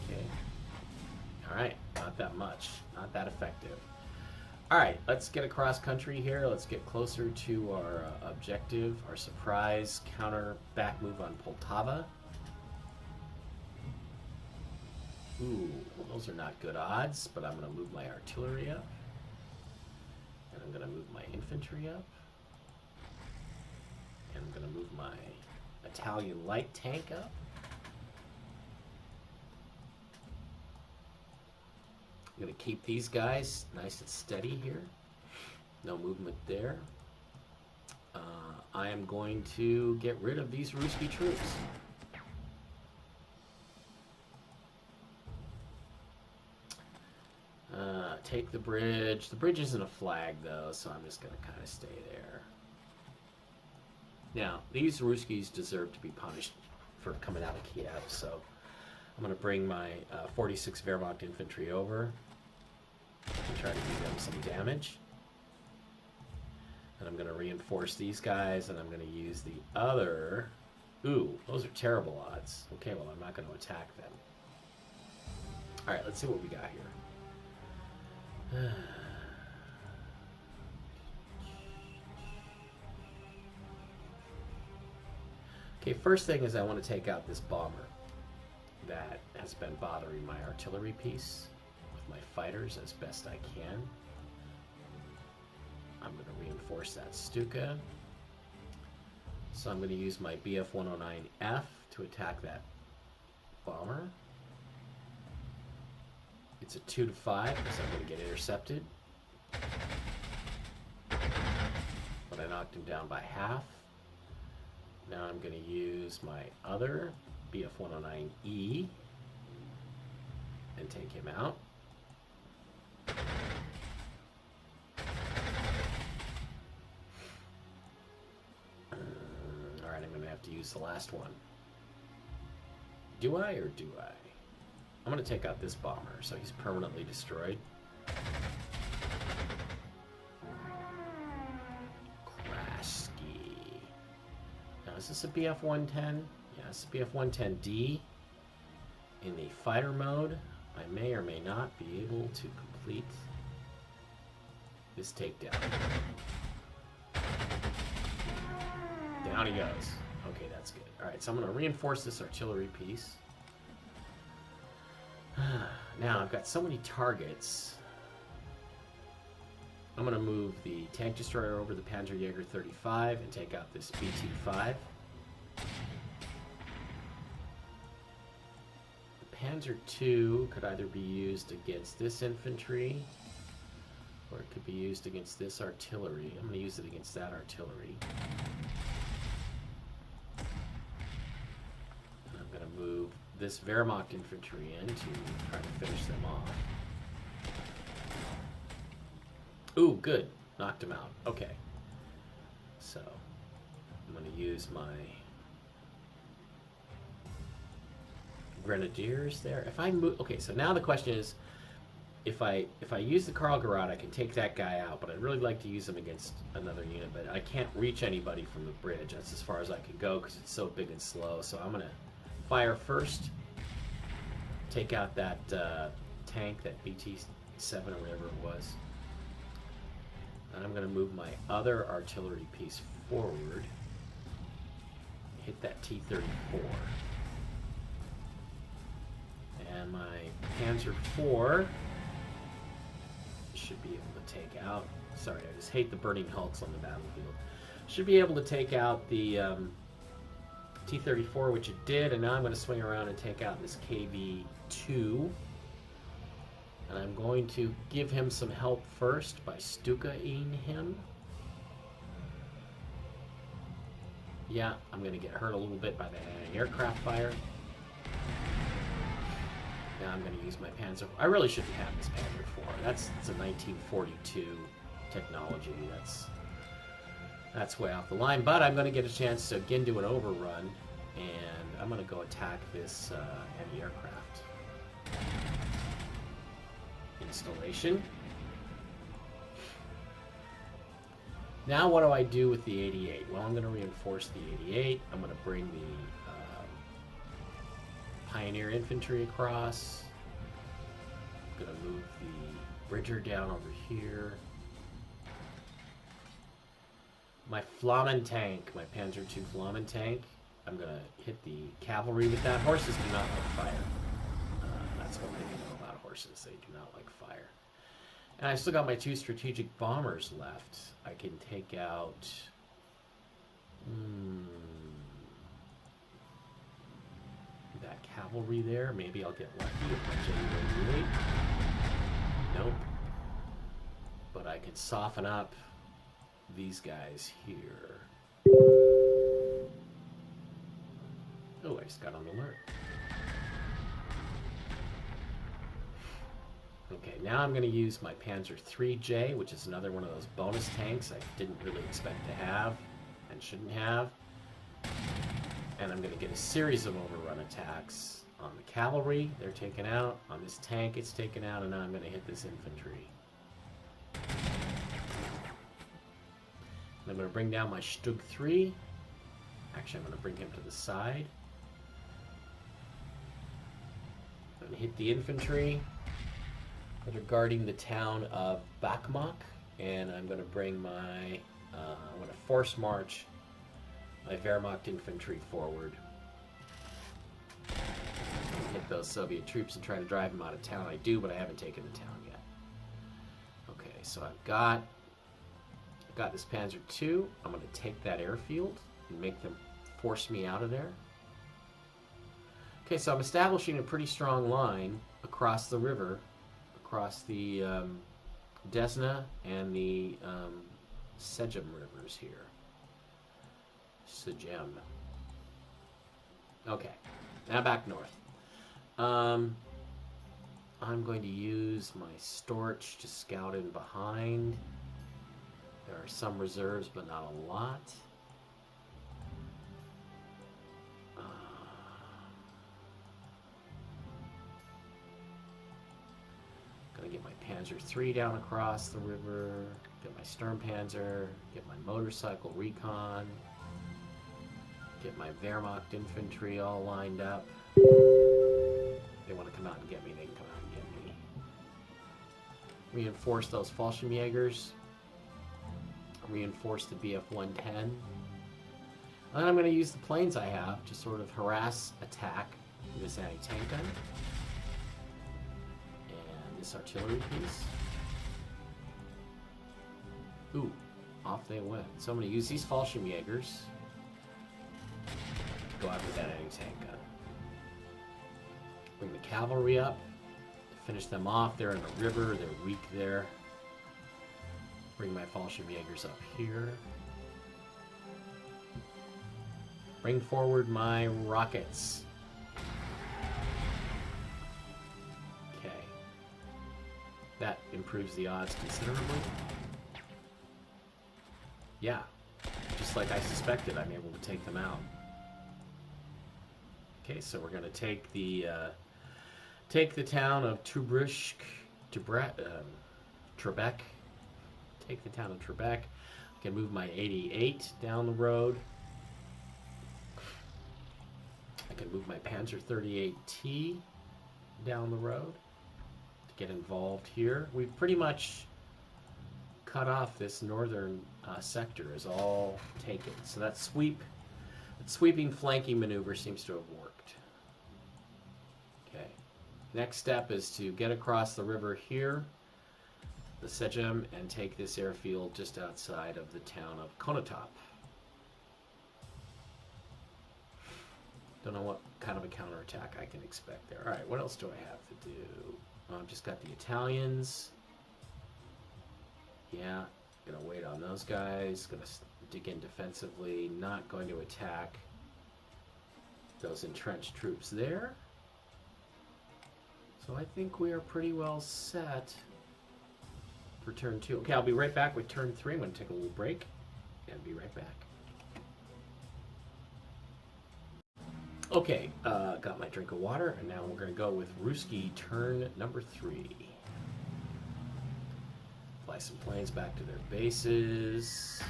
Okay. Alright, not that much. Not that effective. Alright, let's get across country here. Let's get closer to our objective, our surprise counter back move on Poltava. Ooh, those are not good odds, but I'm going to move my artillery up. And I'm going to move my infantry up. And I'm going to move my Italian light tank up. I'm going to keep these guys nice and steady here. No movement there. I am going to get rid of these Ruski troops. Take the bridge. The bridge isn't a flag, though, so I'm just going to kind of stay there. Now, these Ruskis deserve to be punished for coming out of Kiev, so I'm going to bring my 46 Wehrmacht infantry over and try to do them some damage. And I'm going to reinforce these guys, and I'm going to use the other... Ooh, those are terrible odds. Okay, well, I'm not going to attack them. Alright, let's see what we got here. Okay, first thing is I want to take out this bomber that has been bothering my artillery piece with my fighters as best I can. I'm going to reinforce that Stuka. So I'm going to use my Bf-109F to attack that bomber. It's a 2 to 5 because I'm going to get intercepted. But I knocked him down by half. Now I'm going to use my other Bf-109E and take him out. Alright, I'm going to have to use the last one. Do I or do I? I'm going to take out this bomber, so he's permanently destroyed. Kraski. Now, is this a BF-110? Yeah, it's a BF-110D. In the fighter mode, I may or may not be able to complete this takedown. Down he goes. Okay, that's good. Alright, so I'm going to reinforce this artillery piece. Now, I've got so many targets. I'm going to move the tank destroyer over the Panzerjäger 35 and take out this BT-5. The Panzer II could either be used against this infantry, or it could be used against this artillery. I'm going to use it against that artillery. And I'm going to move this Wehrmacht infantry in to try to finish them off. Ooh, good. Knocked him out. Okay. So, I'm going to use my grenadiers there. If I move... Okay, so now the question is, if I use the Karl Garad, I can take that guy out, but I'd really like to use him against another unit, but I can't reach anybody from the bridge. That's as far as I can go because it's so big and slow. So I'm going to fire first, take out that tank, that BT-7 or whatever it was. And I'm going to move my other artillery piece forward, hit that T-34. And my Panzer IV should be able to take out, sorry, I just hate the burning hulks on the battlefield. Should be able to take out the T-34, which it did, and now I'm going to swing around and take out this KV-2. And I'm going to give him some help first by Stuka-ing him. Yeah, I'm going to get hurt a little bit by the aircraft fire. Now I'm going to use my Panzer. I really shouldn't have this Panzer IV. That's a 1942 technology. That's way off the line. But I'm going to get a chance to again do an overrun, and I'm going to go attack this anti-aircraft installation. Now what do I do with the 88? Well, I'm going to reinforce the 88. I'm going to bring the Pioneer Infantry across. I'm going to move the Bridger down over here. My Flammen tank, my Panzer II Flammen tank, I'm going to hit the cavalry with that. Horses do not like fire. That's one thing you know about horses. They do not like fire. And I've still got my 2 strategic bombers left. I can take out... that cavalry there. Maybe I'll get lucky with my J-88. Nope. But I can soften up these guys here. Oh, I just got on the alert. Okay, now I'm going to use my Panzer IIIJ, which is another one of those bonus tanks I didn't really expect to have and shouldn't have. And I'm going to get a series of overrun attacks on the cavalry. They're taken out. On this tank, it's taken out. And now I'm going to hit this infantry. I'm going to bring down my Stug 3. Actually, I'm going to bring him to the side. I'm going to hit the infantry that are guarding the town of Bakhmut. And I'm going to bring my... I'm going to force march my Wehrmacht infantry forward. Hit those Soviet troops and try to drive them out of town. I do, but I haven't taken the town yet. Okay, so I've got this Panzer II. I'm going to take that airfield and make them force me out of there. Okay, so I'm establishing a pretty strong line across the river, across the Desna and the Sejm rivers here. Sejm. Okay, now back north. I'm going to use my Storch to scout in behind. There are some reserves, but not a lot. Gonna get my Panzer III down across the river, get my Sturmpanzer, get my motorcycle recon, get my Wehrmacht infantry all lined up. They want to come out and get me, they can come out and get me. Reinforce those Fallschirmjägers. Reinforce the BF-110. And then I'm going to use the planes I have to sort of harass, attack this anti-tank gun. And this artillery piece. Ooh, off they went. So I'm going to use these Fallschirmjägers to go after that anti-tank gun. Bring the cavalry up to finish them off. They're in the river, they're weak there. Bring my Fallschirmjägers up here. Bring forward my rockets. Okay. That improves the odds considerably. Yeah. Just like I suspected, I'm able to take them out. Okay, so we're going to take the town of Trebek. Take the town of Trebek. I can move my 88 down the road. I can move my Panzer 38T down the road to get involved here. We've pretty much cut off this northern sector is all taken. So that sweeping flanking maneuver seems to have worked. Okay. Next step is to get across the river here, the Sejm, and take this airfield just outside of the town of Konotop. Don't know what kind of a counterattack I can expect there. Alright, what else do I have to do? I've just got the Italians. Yeah, gonna wait on those guys. Gonna dig in defensively. Not going to attack those entrenched troops there. So I think we are pretty well set. for turn 2. Okay, I'll be right back with turn 3. I'm going to take a little break and be right back. Okay, got my drink of water, and now we're going to go with Ruski turn number 3. Fly some planes back to their bases.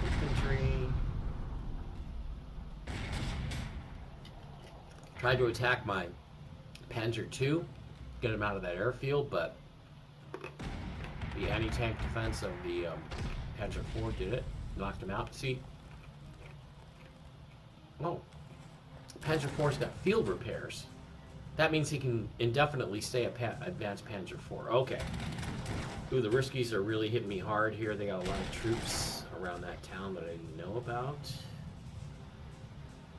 Infantry. Tried to attack my Panzer II, get him out of that airfield, but the anti-tank defense of the Panzer IV did it, knocked him out. See, oh, Panzer IV's got field repairs. That means he can indefinitely stay at advanced Panzer IV. Okay. Ooh, the Ruskies are really hitting me hard here. They got a lot of troops around that town that I didn't know about.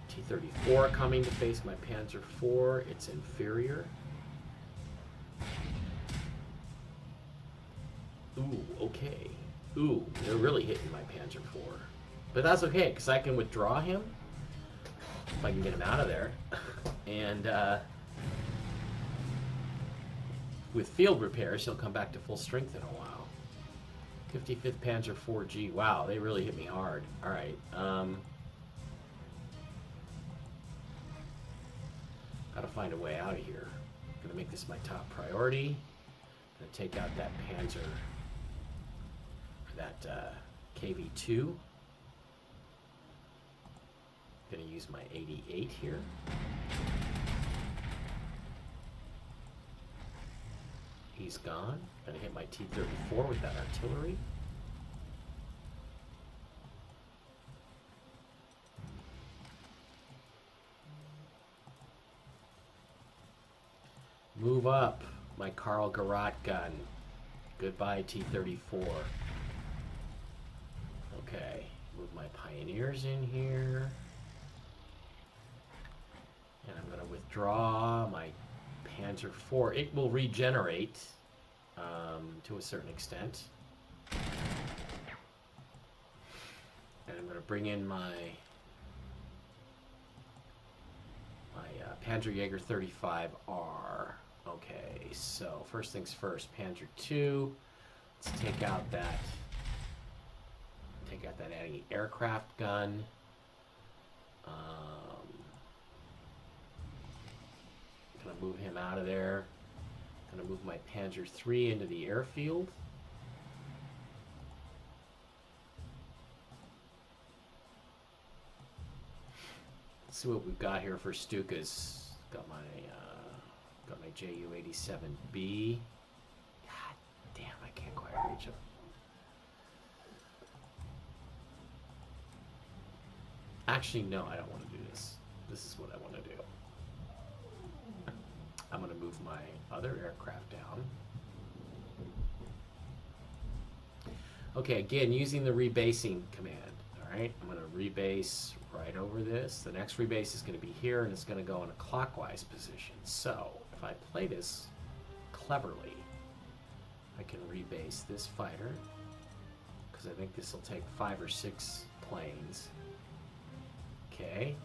T-34 coming to face my Panzer IV. It's inferior. Ooh, okay. Ooh, they're really hitting my Panzer IV. But that's okay, because I can withdraw him if I can get him out of there. And with field repairs, he'll come back to full strength in a while. 55th Panzer 4G. Wow, they really hit me hard. All right. Gotta find a way out of here. Gonna make this my top priority. Gonna take out that Panzer, that KV-2. Gonna use my 88 here. He's gone. Gonna hit my T-34 with that artillery. Move up, my Karl Garat gun. Goodbye, T-34. Okay, move my Pioneers in here. And I'm going to withdraw my Panzer IV. It will regenerate to a certain extent. And I'm going to bring in my Panzerjäger 35R. Okay, so first things first, Panzer II. Let's take out that anti-aircraft gun. Gonna move him out of there. Gonna move my Panzer III into the airfield. Let's see what we've got here for Stukas. Got my Ju-87B. God damn, I can't quite reach him. Actually, no, I don't want to do this. This is what I want to do. I'm going to move my other aircraft down. Okay, again, using the rebasing command. All right, I'm going to rebase right over this. The next rebase is going to be here, and it's going to go in a clockwise position. So, if I play this cleverly, I can rebase this fighter, because I think this will take 5 or 6 planes. Okay.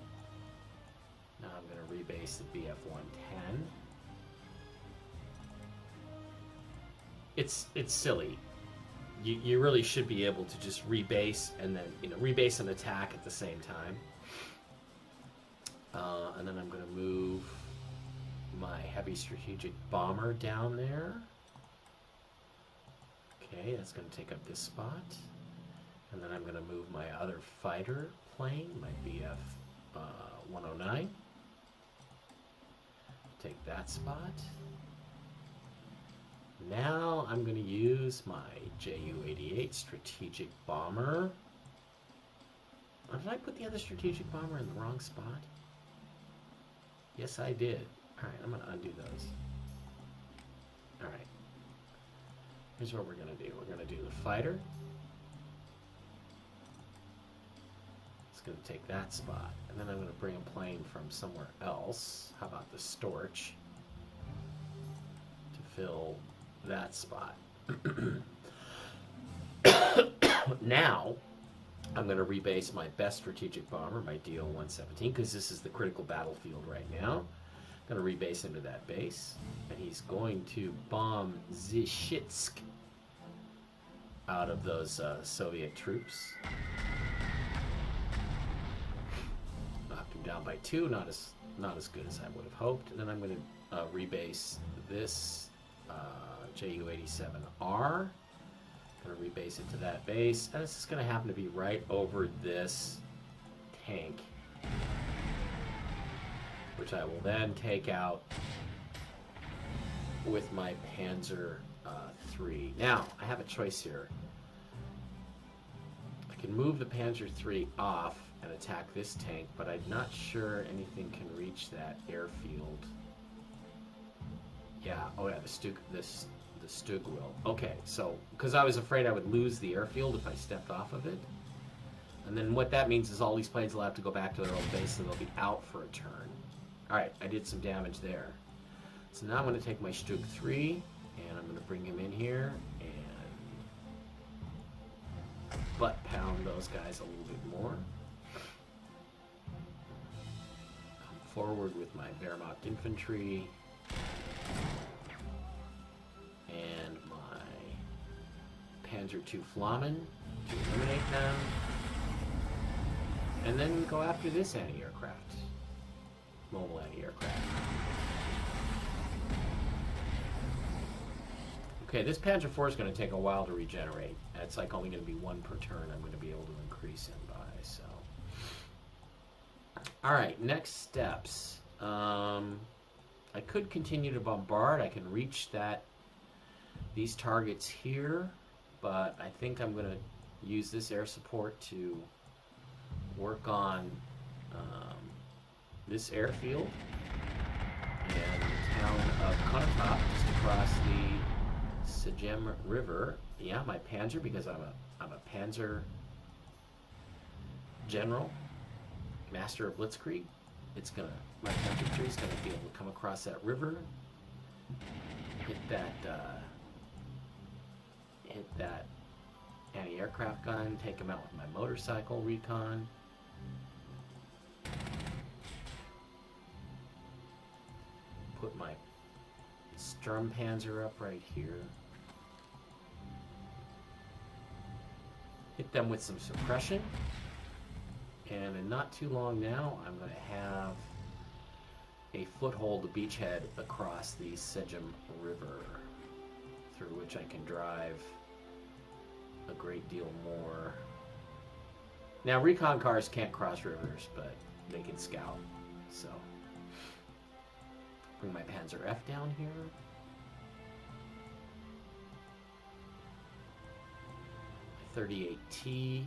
Now I'm going to rebase the BF-110. It's silly. You really should be able to just rebase and then rebase and attack at the same time. And then I'm going to move my heavy strategic bomber down there. Okay, that's going to take up this spot. And then I'm going to move my other fighter plane, my BF-109. Take that spot. Now I'm going to use my Ju-88 strategic bomber. Oh, did I put the other strategic bomber in the wrong spot? Yes, I did. Alright, I'm going to undo those. Alright. Here's what we're going to do. We're going to do the fighter. It's going to take that spot. And then I'm going to bring a plane from somewhere else. How about the Storch? To fill that spot. Now, I'm going to rebase my best strategic bomber, my DO-117, because this is the critical battlefield right now. Gonna rebase him to that base, and he's going to bomb Zishitsk out of those Soviet troops. Knocked him down by 2, not as good as I would have hoped. And then I'm going to rebase this Ju-87R. Going to rebase it to that base, and this is going to happen to be right over this tank, which I will then take out with my Panzer 3. Now, I have a choice here. I can move the Panzer 3 off and attack this tank, but I'm not sure anything can reach that airfield. Yeah, oh yeah, the Stug will. Okay, so, because I was afraid I would lose the airfield if I stepped off of it. And then what that means is all these planes will have to go back to their own base and they'll be out for a turn. Alright, I did some damage there. So now I'm going to take my Stug 3, and I'm going to bring him in here, and butt pound those guys a little bit more. Come forward with my Wehrmacht infantry, and my Panzer II Flammen to eliminate them. And then go after this anti-aircraft. Mobile anti-aircraft. Okay, this Panzer IV is going to take a while to regenerate. It's like only going to be 1 per turn I'm going to be able to increase him by, so. Alright, next steps. I could continue to bombard. I can reach these targets here, but I think I'm going to use this air support to work on this airfield and the town of Konotop, just across the Sejem River. Yeah, my Panzer, because I'm a Panzer general, master of Blitzkrieg. My Panzer 3 is gonna be able to come across that river, hit that anti-aircraft gun, take him out with my motorcycle recon. Put my Sturmpanzer up right here. Hit them with some suppression. And in not too long now, I'm going to have a foothold, a beachhead across the Sejem River, through which I can drive a great deal more. Now, recon cars can't cross rivers, but they can scout, so. Bring my Panzer F down here. My 38T.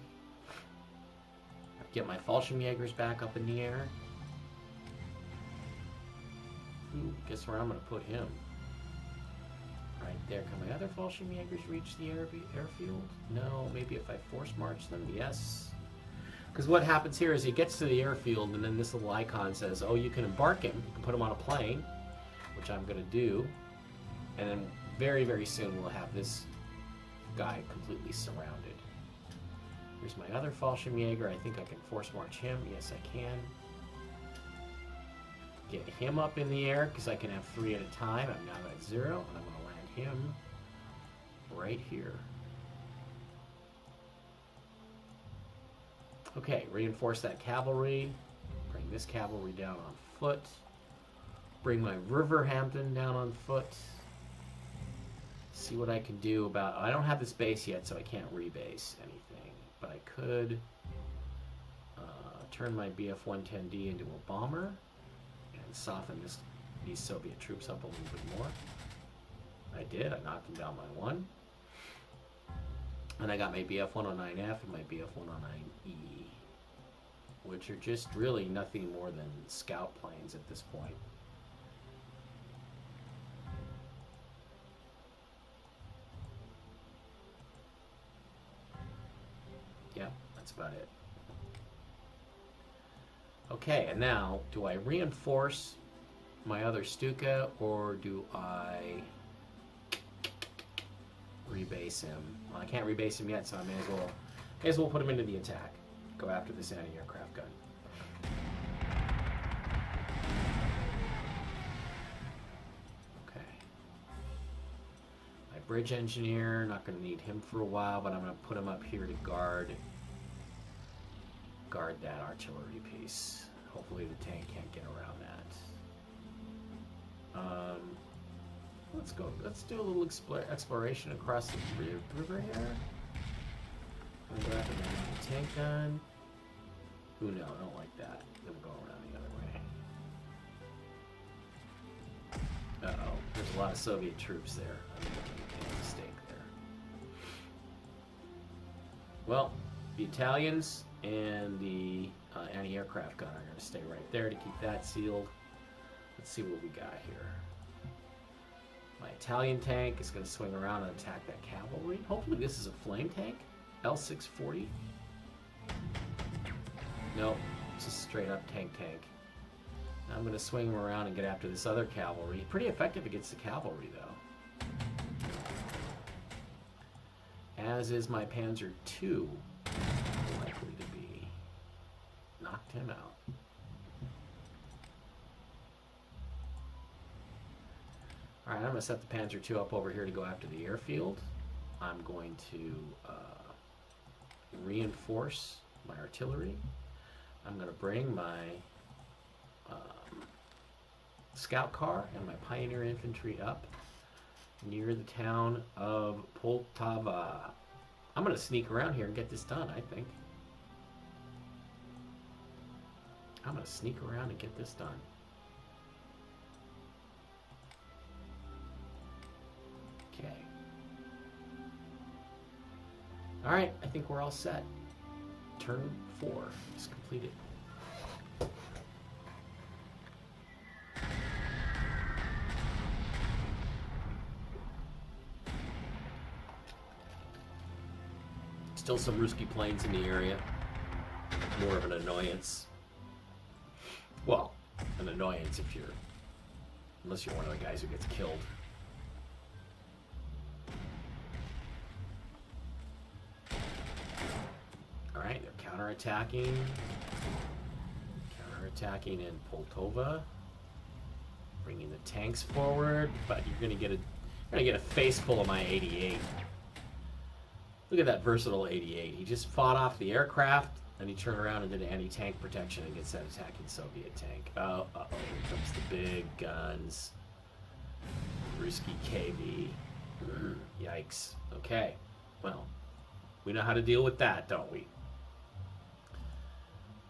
Get my Fallschirmjägers back up in the air. Ooh, guess where I'm going to put him? Right there. Can my other Fallschirmjägers reach the airfield? No. Maybe if I force march them? Yes. Because what happens here is he gets to the airfield, and then this little icon says, oh, you can embark him. You can put him on a plane, which I'm going to do. And then very, very soon we'll have this guy completely surrounded. Here's my other Fallschirmjäger. I think I can force march him. Yes, I can. Get him up in the air, because I can have 3 at a time. I'm now at 0, and I'm going to land him right here. Okay, reinforce that cavalry. Bring this cavalry down on foot. Bring my Wolverhampton down on foot. See what I can do about... I don't have this base yet, so I can't rebase anything. But I could turn my Bf-110D into a bomber and soften these Soviet troops up a little bit more. I did. I knocked them down by 1. And I got my Bf-109F and my Bf-109E, which are just really nothing more than scout planes at this point. Yeah, that's about it. Okay, and now, do I reinforce my other Stuka, or do I rebase him? Well, I can't rebase him yet, so I may as well put him into the attack. Go after this anti-aircraft gun. bridge engineer. Not going to need him for a while, but I'm going to put him up here to guard that artillery piece. Hopefully the tank can't get around that. Let's go. Let's do a little exploration across the river here. Go after the tank gun. Ooh, no, I don't like that. Then we'll go around the other way. Uh-oh. There's a lot of Soviet troops there. I made a mistake there. Well, the Italians and the anti-aircraft gun are going to stay right there to keep that sealed. Let's see what we got here. My Italian tank is going to swing around and attack that cavalry. Hopefully this is a flame tank. L640. Nope, it's just straight up tank. Now I'm going to swing him around and get after this other cavalry. Pretty effective against the cavalry, though. As is my Panzer II, likely to be. Knocked him out. Alright, I'm going to set the Panzer II up over here to go after the airfield. I'm going to reinforce my artillery. I'm going to bring my scout car and my pioneer infantry up near the town of Poltava. I'm going to sneak around here and get this done, I think. I'm going to sneak around and get this done. Okay. Alright, I think we're all set. Turn 4 is completed. Still some Ruski planes in the area. More of an annoyance. Well, an annoyance if you're... unless you're one of the guys who gets killed. Alright, they're counterattacking. Counterattacking in Poltava. Bringing the tanks forward, but you're gonna get a face full of my 88. Look at that versatile 88. He just fought off the aircraft, and he turned around and did anti-tank protection against that attacking Soviet tank. Oh, uh-oh, here comes the big guns. Ruski KV. Yikes. Okay, well, we know how to deal with that, don't we?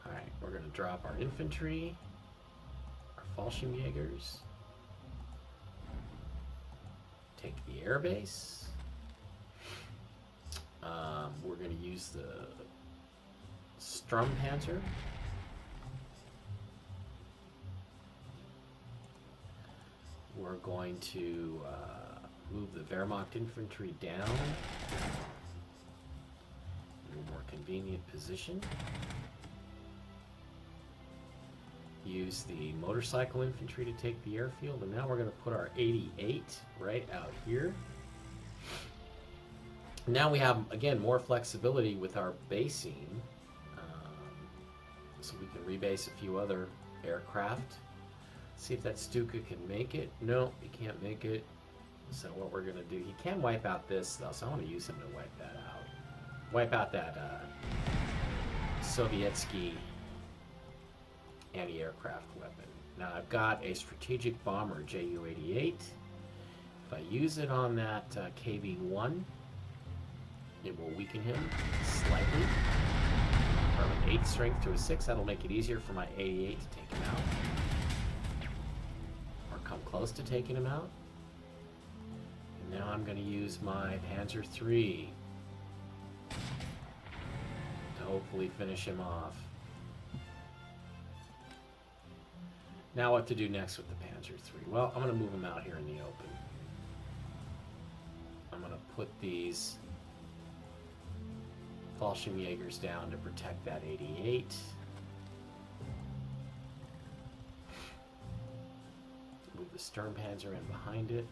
Alright, we're going to drop our infantry, our Fallschirmjägers, take the airbase. We're going to use the Sturmpanzer. We're going to move the Wehrmacht infantry down in a more convenient position. Use the motorcycle infantry to take the airfield, and now we're going to put our 88 right out here. Now we have, again, more flexibility with our basing, so we can rebase a few other aircraft. See if that Stuka can make it. No, he can't make it. So what we're going to do, he can wipe out this, though, so I want to use him to wipe that out. Wipe out that Sovietsky anti-aircraft weapon. Now I've got a strategic bomber, Ju-88. If I use it on that KV-1, it will weaken him slightly. From an 8 strength to a 6, that'll make it easier for my 88 to take him out. Or come close to taking him out. And now I'm going to use my Panzer III to hopefully finish him off. Now what to do next with the Panzer III? Well, I'm going to move him out here in the open. I'm going to put these Fallschirmjägers down to protect that 88. Move the Sturmpanzer in behind it.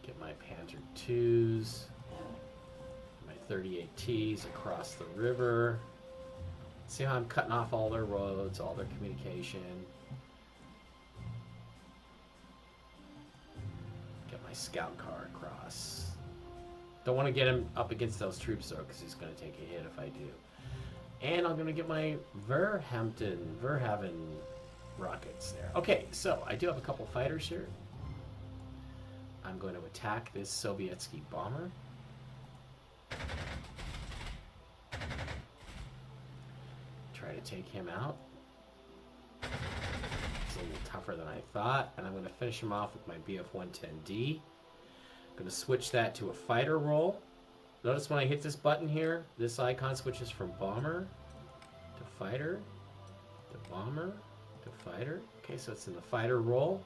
Get my Panzer IIs, my 38Ts across the river. See how I'm cutting off all their roads, all their communication. scout car across. Don't want to get him up against those troops though, because he's going to take a hit if I do. And I'm going to get my Verhaven rockets there. Okay, so I do have a couple fighters here. I'm going to attack this Sovietsky bomber. Try to take him out. It's a little tougher than I thought. And I'm going to finish him off with my Bf-110D. I'm going to switch that to a fighter roll. Notice when I hit this button here, this icon switches from bomber to fighter to bomber to fighter. Okay, so it's in the fighter roll.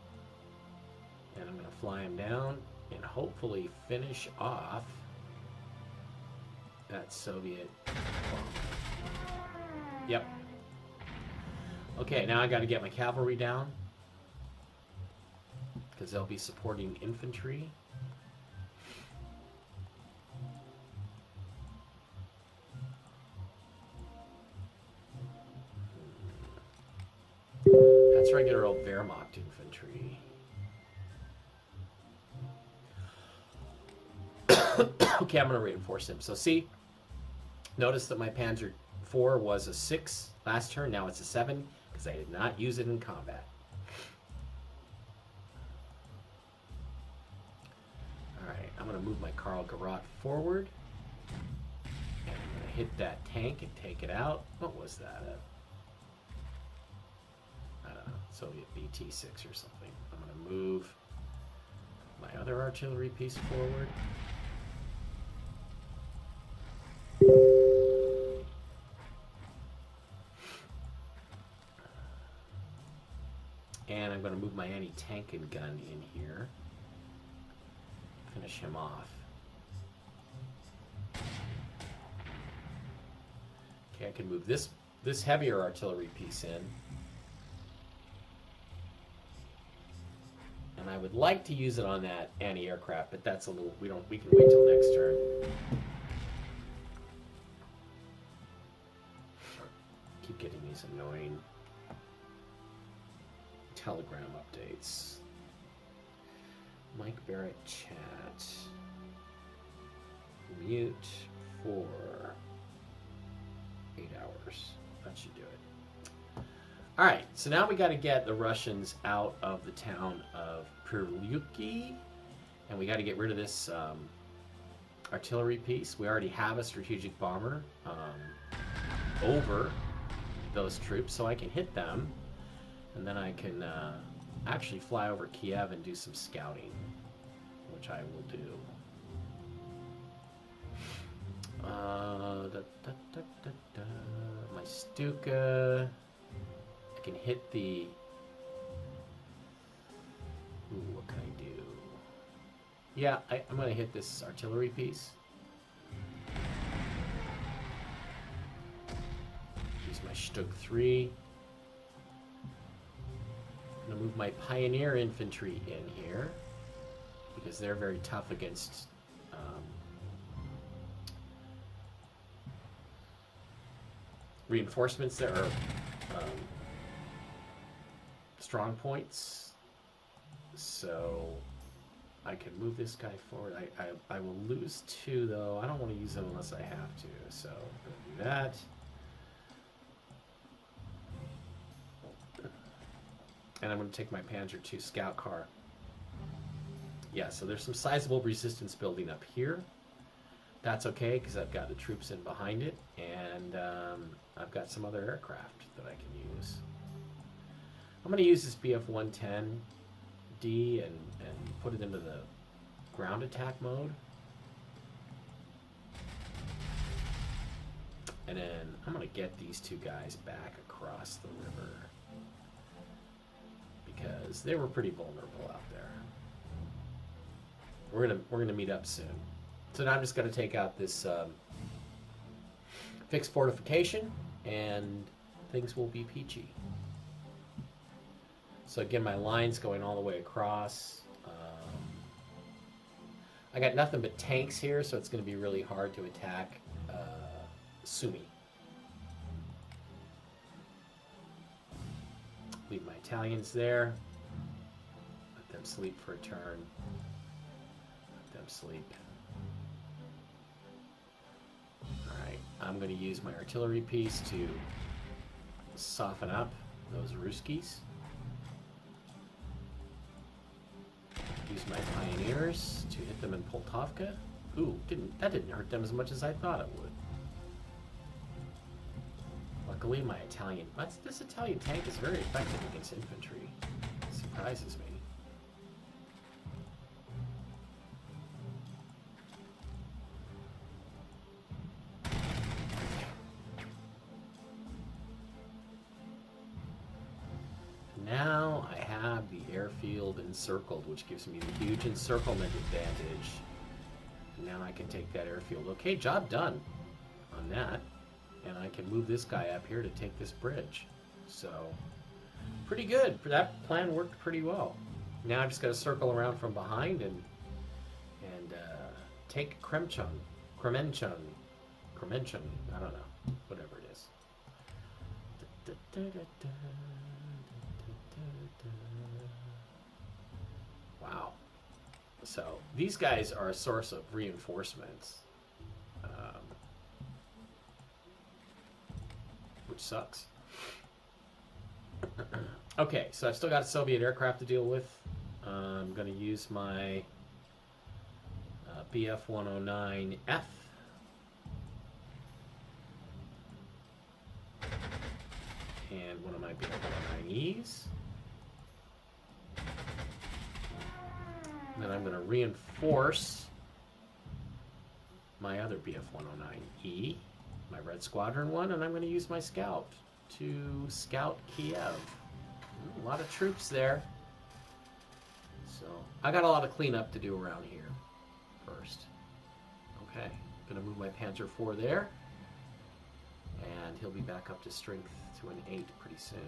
And I'm going to fly him down and hopefully finish off that Soviet bomber. Yep. Okay, now I got to get my cavalry down because they'll be supporting infantry. That's regular old Wehrmacht infantry. Okay, I'm going to reinforce him. So see, notice that my Panzer IV was a 6 last turn. Now it's a 7 because I did not use it in combat. Alright, I'm going to move my Karl Garat forward. And I'm going to hit that tank and take it out. What was that? I don't know, Soviet BT-6 or something. I'm going to move my other artillery piece forward. And I'm going to move my anti-tank and gun in here. Finish him off. Okay, I can move this heavier artillery piece in. And I would like to use it on that anti-aircraft, but that's a little, we can wait till next turn. Keep getting these annoying Telegram updates. Mike Barrett chat. Mute for 8 hours. That should do it. Alright, so now we got to get the Russians out of the town of Pryluki. And we got to get rid of this artillery piece. We already have a strategic bomber over those troops, so I can hit them. And then I can actually fly over Kiev and do some scouting, which I will do. My Stuka. I can hit the... Ooh, what can I do? Yeah, I'm going to hit this artillery piece. Use my Stuk 3. I'm going to move my Pioneer infantry in here because they're very tough against reinforcements that are strong points. So I can move this guy forward. I will lose 2 though. I don't want to use them unless I have to. So I'm going to do that. And I'm going to take my Panzer II scout car. Yeah, so there's some sizable resistance building up here. That's okay, because I've got the troops in behind it, and I've got some other aircraft that I can use. I'm going to use this Bf-110D and put it into the ground attack mode. And then I'm going to get these 2 guys back across the river, because they were pretty vulnerable out there. We're gonna meet up soon. So now I'm just gonna take out this fixed fortification, and things will be peachy. So again, my line's going all the way across. I got nothing but tanks here, so it's gonna be really hard to attack Sumy. Leave my Italians there. Let them sleep for a turn. sleep. Alright, I'm going to use my artillery piece to soften up those Ruskies. Use my pioneers to hit them in Poltavka. Ooh, that didn't hurt them as much as I thought it would. Luckily, this Italian tank is very effective against infantry. It surprises me. Now I have the airfield encircled, which gives me the huge encirclement advantage. Now I can take that airfield. Okay, job done on that. And I can move this guy up here to take this bridge. So, pretty good. That plan worked pretty well. Now I just got to circle around from behind and take Kremenchun. I don't know. Whatever it is. Wow. So, these guys are a source of reinforcements. Which sucks. Okay, so I've still got Soviet aircraft to deal with. I'm going to use my BF-109F. And one of my BF-109Es. Then I'm going to reinforce my other BF-109E, my Red Squadron one, and I'm going to use my scout to scout Kiev. A lot of troops there. So, I got a lot of cleanup to do around here first. Okay, going to move my Panzer IV there, and he'll be back up to strength to an 8 pretty soon.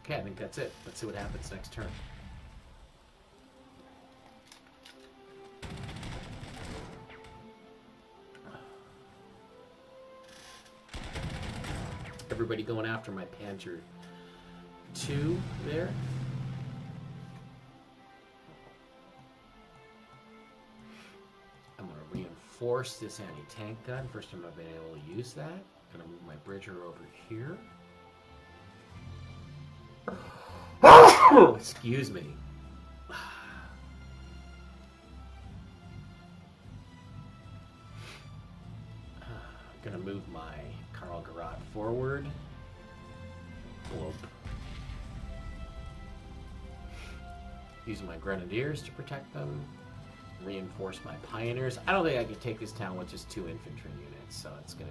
Okay, I think that's it. Let's see what happens next turn. Everybody going after my Panzer II there. I'm going to reinforce this anti-tank gun. First time I've been able to use that. I'm going to move my Bridger over here. Excuse me. I'm going to move my Karl Garat forward. Bloop. Using my Grenadiers to protect them. Reinforce my Pioneers. I don't think I can take this town with just 2 infantry units, so it's going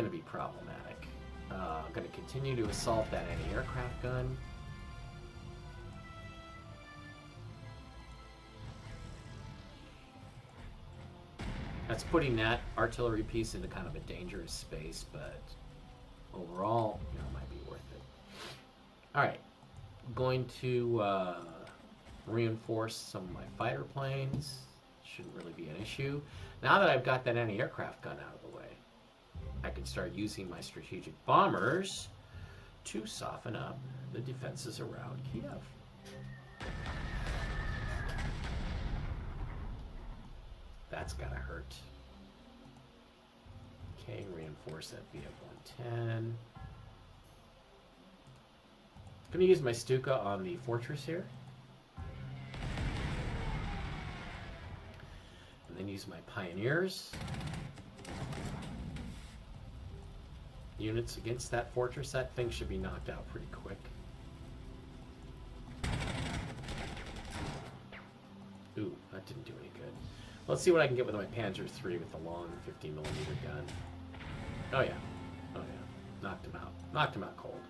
to be problematic. I'm going to continue to assault that anti-aircraft gun. That's putting that artillery piece into kind of a dangerous space, but overall, it might be worth it. All right, I'm going to reinforce some of my fighter planes. Shouldn't really be an issue. Now that I've got that anti-aircraft gun out of the way, I can start using my strategic bombers to soften up the defenses around Kiev. That's gotta hurt. Okay, reinforce that BF-110. Gonna use my Stuka on the fortress here. And then use my Pioneers. Units against that fortress. That thing should be knocked out pretty quick. Ooh, that didn't do any good. Let's see what I can get with my Panzer III with the long 15mm gun. Oh yeah. Oh yeah. Knocked him out. Knocked him out cold.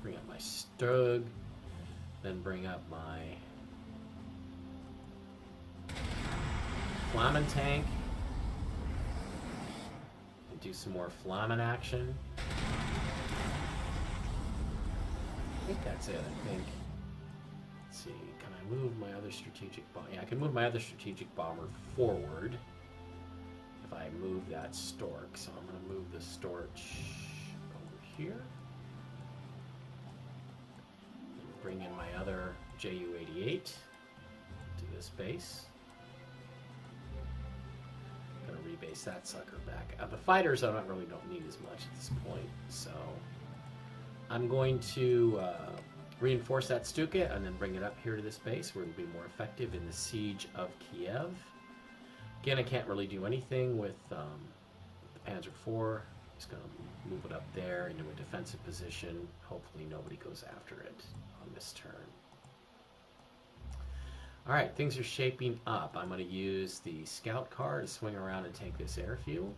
Bring up my Stug. Then bring up my Flammen tank. And do some more Flammen action. I think that's it, I think. see. Can I move my other strategic bomber? Yeah, I can move my other strategic bomber forward if I move that stork. So I'm going to move the storch over here. And bring in my other Ju-88 to this base. Going to rebase that sucker back. The fighters I don't need as much at this point, so I'm going to reinforce that Stuka and then bring it up here to this base where it'll be more effective in the siege of Kiev. Again, I can't really do anything with the Panzer IV. Just going to move it up there into a defensive position. Hopefully nobody goes after it on this turn. Alright, things are shaping up. I'm going to use the scout car to swing around and take this airfield.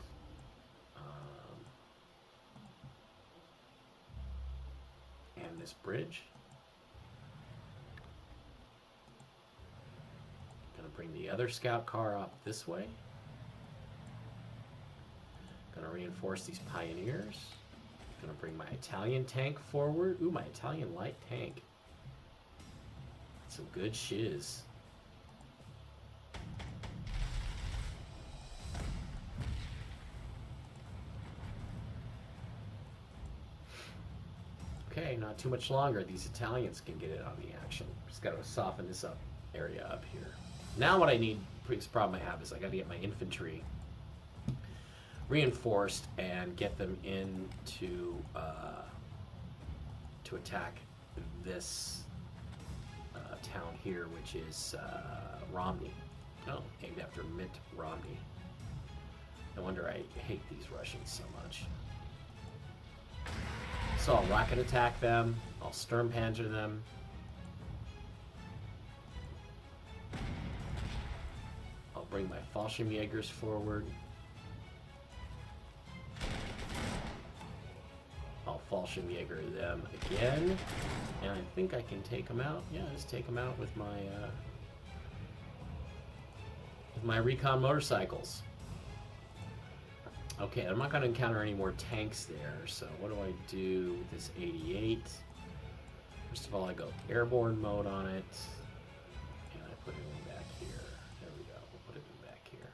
And this bridge. Going to bring the other scout car up this way. Going to reinforce these pioneers. Going to bring my Italian tank forward. Ooh, my Italian light tank. Some good shiz. Okay, not too much longer. These Italians can get in on the action. Just got to soften this up area up here. Now what I need, biggest problem I have is I got to get my infantry reinforced and get them in to attack this town here, which is Romney. Oh, named after Mitt Romney. No wonder I hate these Russians so much. So I'll rocket attack them, I'll Sturmpanzer them. I'll bring my Fallschirmjägers forward. I'll Fallschirmjäger them again. And I think I can take them out. Yeah, just take them out with my recon motorcycles. Okay, I'm not going to encounter any more tanks there, so what do I do with this 88? First of all, I go airborne mode on it, and I put it in back here. There we go, we'll put it in back here.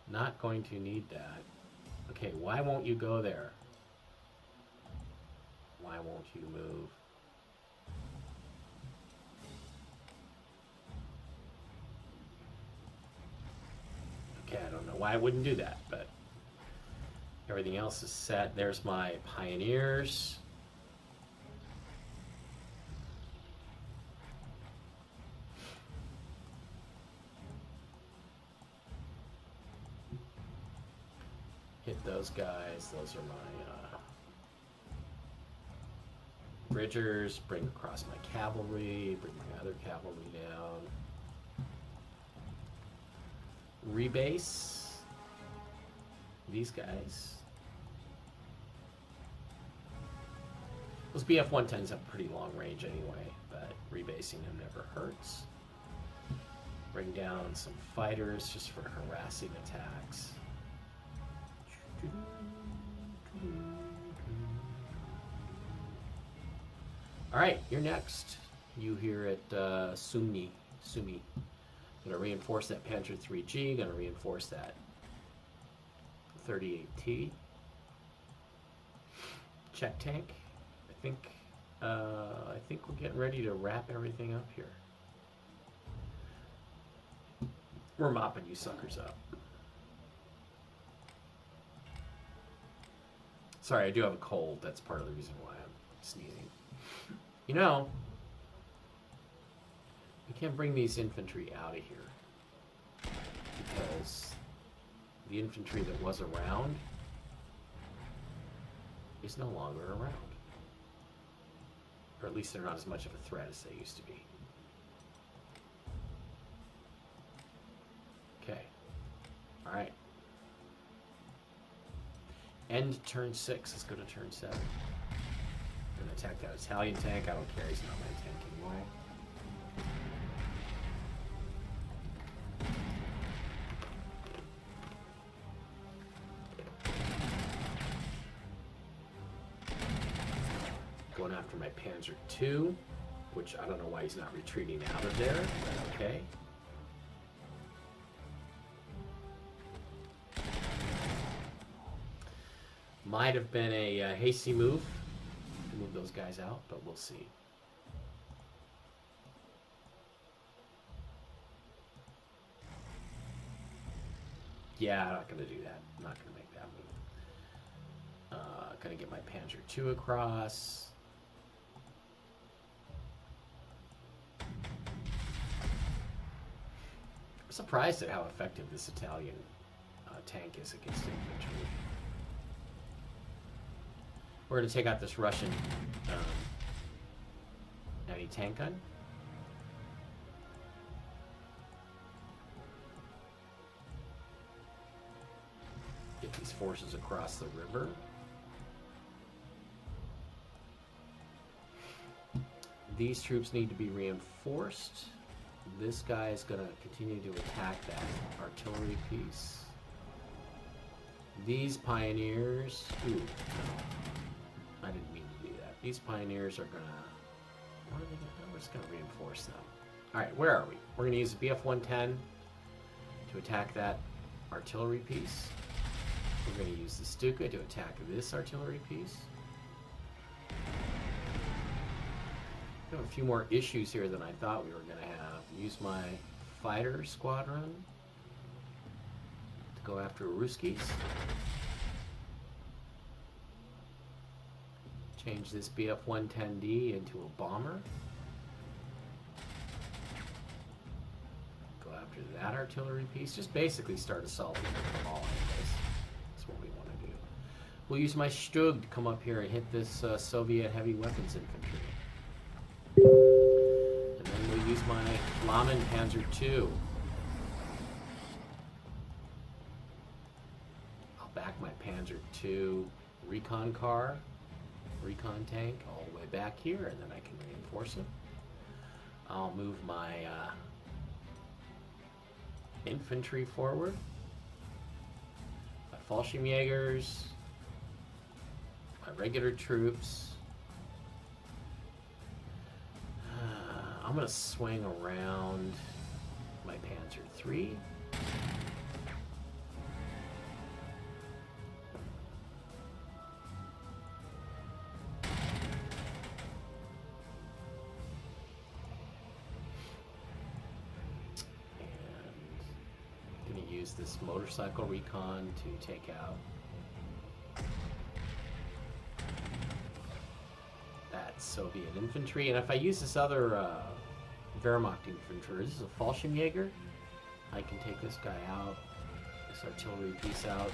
Not going to need that. Okay, why won't you go there? Why won't you move? Okay, I don't know why I wouldn't do that, but everything else is set. There's my pioneers. Hit those guys. Those are my bridgers. Bring across my cavalry. Bring my other cavalry down. Rebase these guys. Those BF-110s have pretty long range anyway, but rebasing them never hurts. Bring down some fighters just for harassing attacks. Alright, you're next. You here at Sumi. Gonna reinforce that Panzer 3G, gonna reinforce that 38T. Check tank. I think we're getting ready to wrap everything up here. We're mopping you suckers up. Sorry, I do have a cold. That's part of the reason why I'm sneezing. You know, we can't bring these infantry out of here because the infantry that was around is no longer around. Or at least they're not as much of a threat as they used to be. Okay. Alright. End turn 6. Let's go to turn 7. I'm going to attack that Italian tank. I don't care. He's not my tank anyway. Going after my Panzer II. which I don't know why he's not retreating out of there, but okay. Might have been a hasty move to move those guys out, but we'll see. Yeah, I'm not going to do that. I'm not going to make that move. Going to get my Panzer II across. I'm surprised at how effective this Italian tank is against infantry. We're going to take out this Russian anti-tank gun. Get these forces across the river. These troops need to be reinforced. This guy is going to continue to attack that artillery piece. These pioneers... Ooh, no. I didn't mean to do that. These pioneers are going to... What are they going to do? We're just going to reinforce them. Alright, where are we? We're going to use the BF-110 to attack that artillery piece. We're going to use the Stuka to attack this artillery piece. We have a few more issues here than I thought we were going to have. Use my fighter squadron to go after Ruskies. Change this BF-110D into a bomber. Go after that artillery piece. Just basically start assaulting from all angles. That's what we want to do. We'll use my Stug to come up here and hit this Soviet heavy weapons infantry. And then we'll use my Flammen Panzer II. I'll back my Panzer II recon car, recon tank all the way back here, and then I can reinforce it. I'll move my infantry forward. My Fallschirmjägers, my regular troops. I'm going to swing around my Panzer III. And I'm going to use this motorcycle recon to take out Soviet infantry, and if I use this other Wehrmacht infantry, this is a Fallschirmjäger, I can take this guy out, this artillery piece out,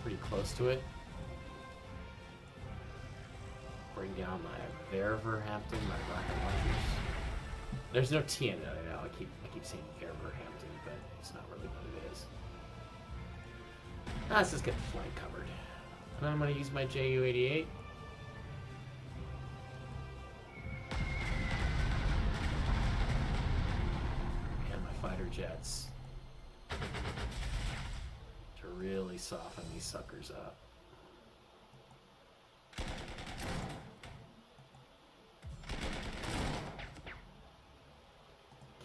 pretty close to it. Bring down my Wehrmachten, my rocket launchers. There's no T in it, I know, I keep saying Wehrmachten, but it's not really what it is. Let's just get the flank covered. And I'm going to use my Ju-88. Jets to really soften these suckers up.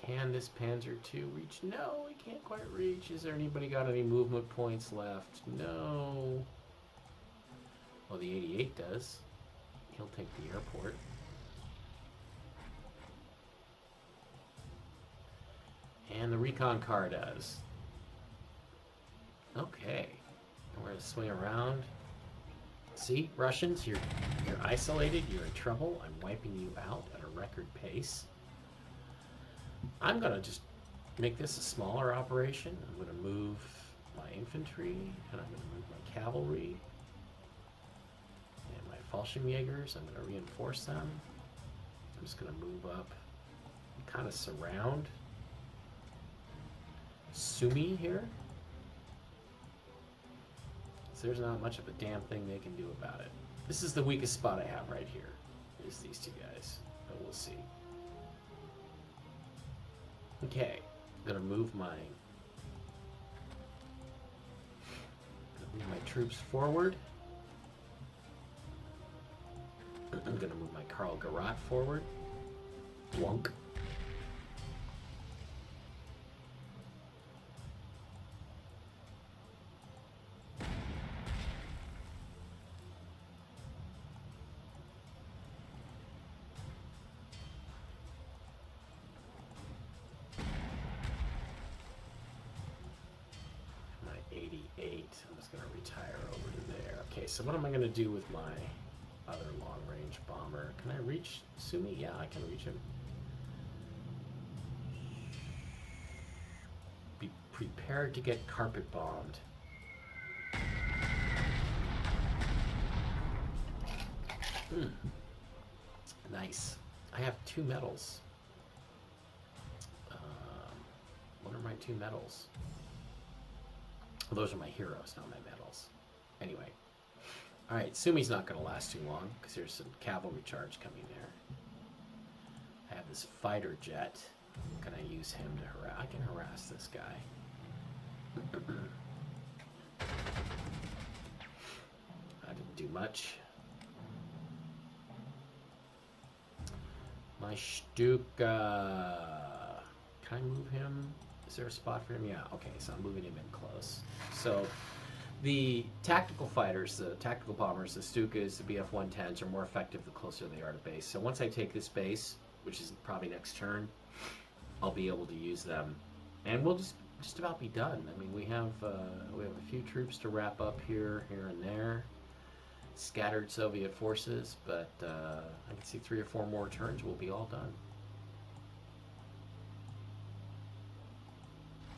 Can this Panzer II reach? No, he can't quite reach. Is there anybody got any movement points left? No. Well, the 88 does. He'll take the airport. And the recon car does. Okay. We're going to swing around. See, Russians, you're isolated. You're in trouble. I'm wiping you out at a record pace. I'm going to just make this a smaller operation. I'm going to move my infantry, and I'm going to move my cavalry, and my Fallschirmjägers. I'm going to reinforce them. I'm just going to move up and kind of surround Sumy here. So there's not much of a damn thing they can do about it. This is the weakest spot I have right here, is these two guys, but we'll see. Okay, I'm gonna move my troops forward. I'm gonna move my Karl Garat forward. Blunk. My 88. I'm just going to retire over to there. Okay, so what am I going to do with my other long-range bomber? Can I reach Sumi? Yeah, I can reach him. Be prepared to get carpet bombed. Nice. I have 2 medals. What are my 2 medals? Well, those are my heroes, not my medals. Anyway. Alright, Sumi's not going to last too long, because there's some cavalry charge coming there. I have this fighter jet. Can I use him to harass? I can harass this guy. I didn't do much. My Stuka. Can I move him? Is there a spot for him? Yeah, okay, so I'm moving him in close. So the tactical fighters, the tactical bombers, the Stukas, the BF-110s are more effective the closer they are to base. So once I take this base, which is probably next turn, I'll be able to use them. And we'll just about be done. I mean, we have a few troops to wrap up here and there. Scattered Soviet forces, but I can see 3 or 4 more turns, we'll be all done.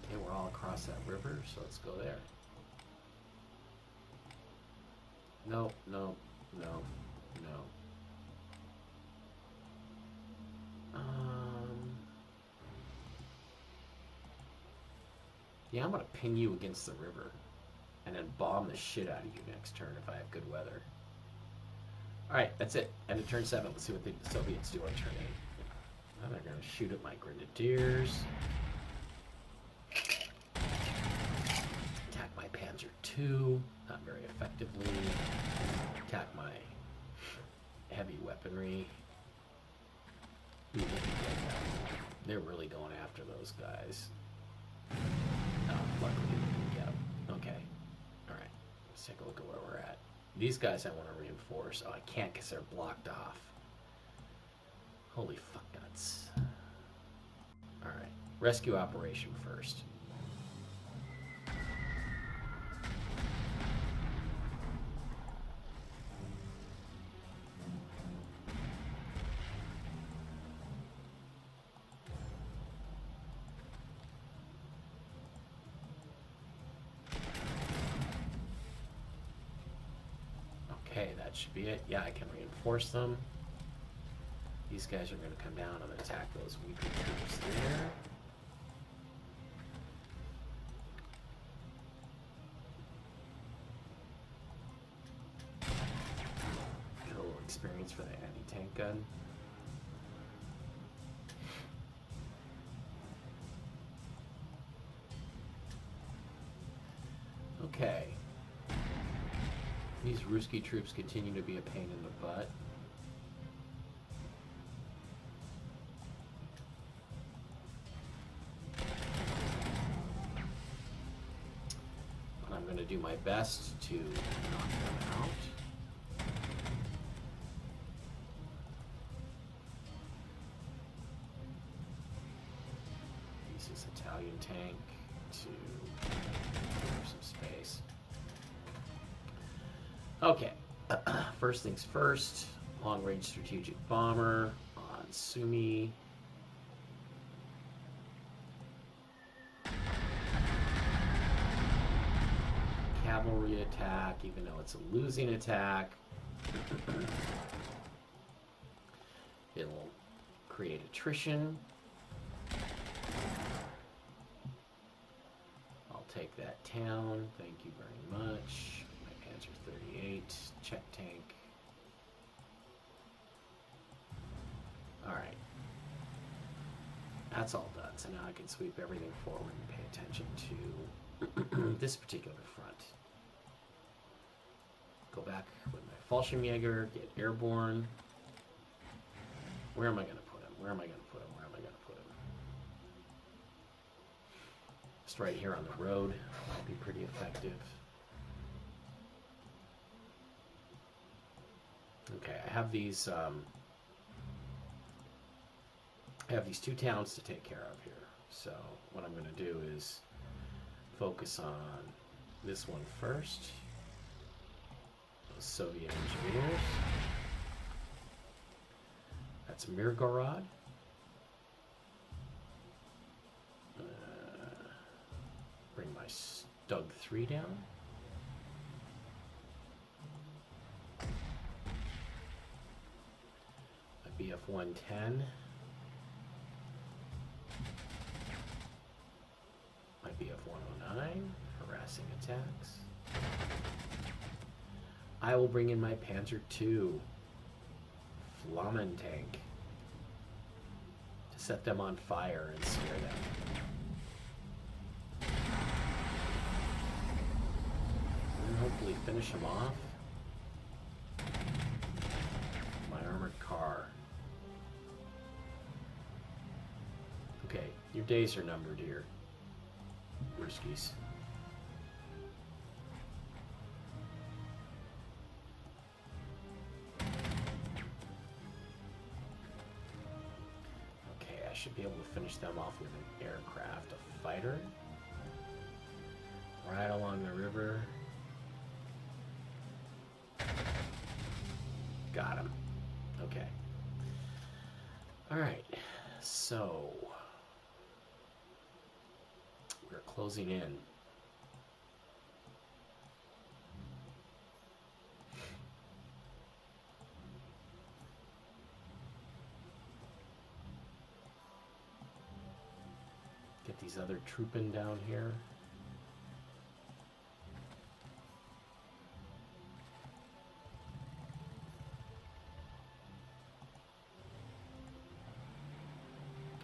Okay, we're all across that river, so let's go there. No, no, no, no. Yeah, I'm gonna pin you against the river and then bomb the shit out of you next turn if I have good weather. Alright, that's it. End of turn 7. Let's see what the Soviets do on turn 8. Now they're gonna shoot at my grenadiers. Attack my Panzer II, not very effectively. Attack my heavy weaponry. Ooh, they're really going after those guys. Luckily they didn't get them. Okay. Alright. Let's take a look at where we're at. These guys I want to reinforce. Oh, I can't because they're blocked off. Holy fuck nuts. Alright. Rescue operation first. Okay, that should be it. Yeah, I can reinforce them. These guys are going to come down and attack those weaker troops there. Get a little experience for the anti-tank gun. Okay. These Ruski troops continue to be a pain in the butt. But I'm going to do my best to knock them out. Use this Italian tank to clear some space. Okay, first things first, long-range strategic bomber on Sumi. Cavalry attack, even though it's a losing attack. It'll create attrition. I'll take that town, thank you very much. Panzer 38, check tank. Alright. That's all done, so now I can sweep everything forward and pay attention to this particular front. Go back with my Fallschirmjäger, get airborne. Where am I going to put him? Where am I going to put him? Where am I going to put him? Just right here on the road. Might be pretty effective. Okay, I have these two towns to take care of here. So what I'm going to do is focus on this one first. Those Soviet engineers. That's Mirgorod. Bring my Stug 3 down. My BF 110. My BF 109. Harassing attacks. I will bring in my Panzer 2 Flammen tank to set them on fire and scare them. And hopefully finish them off. My armored car. Okay, your days are numbered here, Ruskies. Should be able to finish them off with an aircraft, a fighter, right along the river. Got him. Okay. All right. So we're closing in. Get these other trooping down here.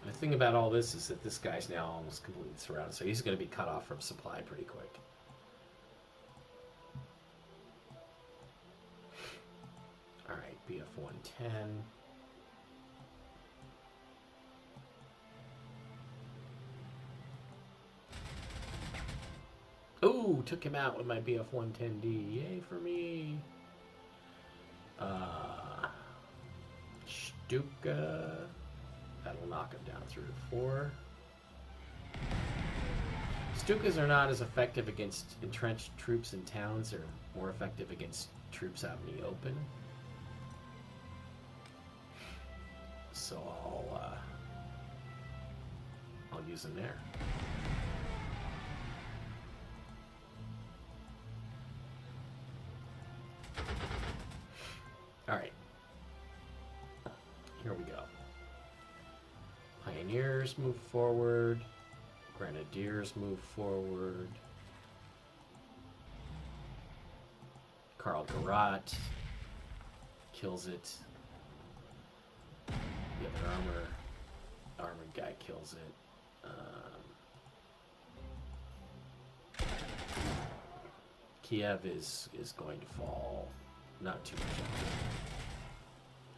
The thing about all this is that this guy's now almost completely surrounded, so he's going to be cut off from supply pretty quick. All right, BF 110. Ooh, took him out with my BF 110D. Yay for me. Stuka. That'll knock him down through to 4. Stukas are not as effective against entrenched troops in towns. They're more effective against troops out in the open. So I'll use them there. All right, here we go. Pioneers move forward. Grenadiers move forward. Karl Garat kills it. The other armored guy kills it. Kiev is going to fall. Not too much.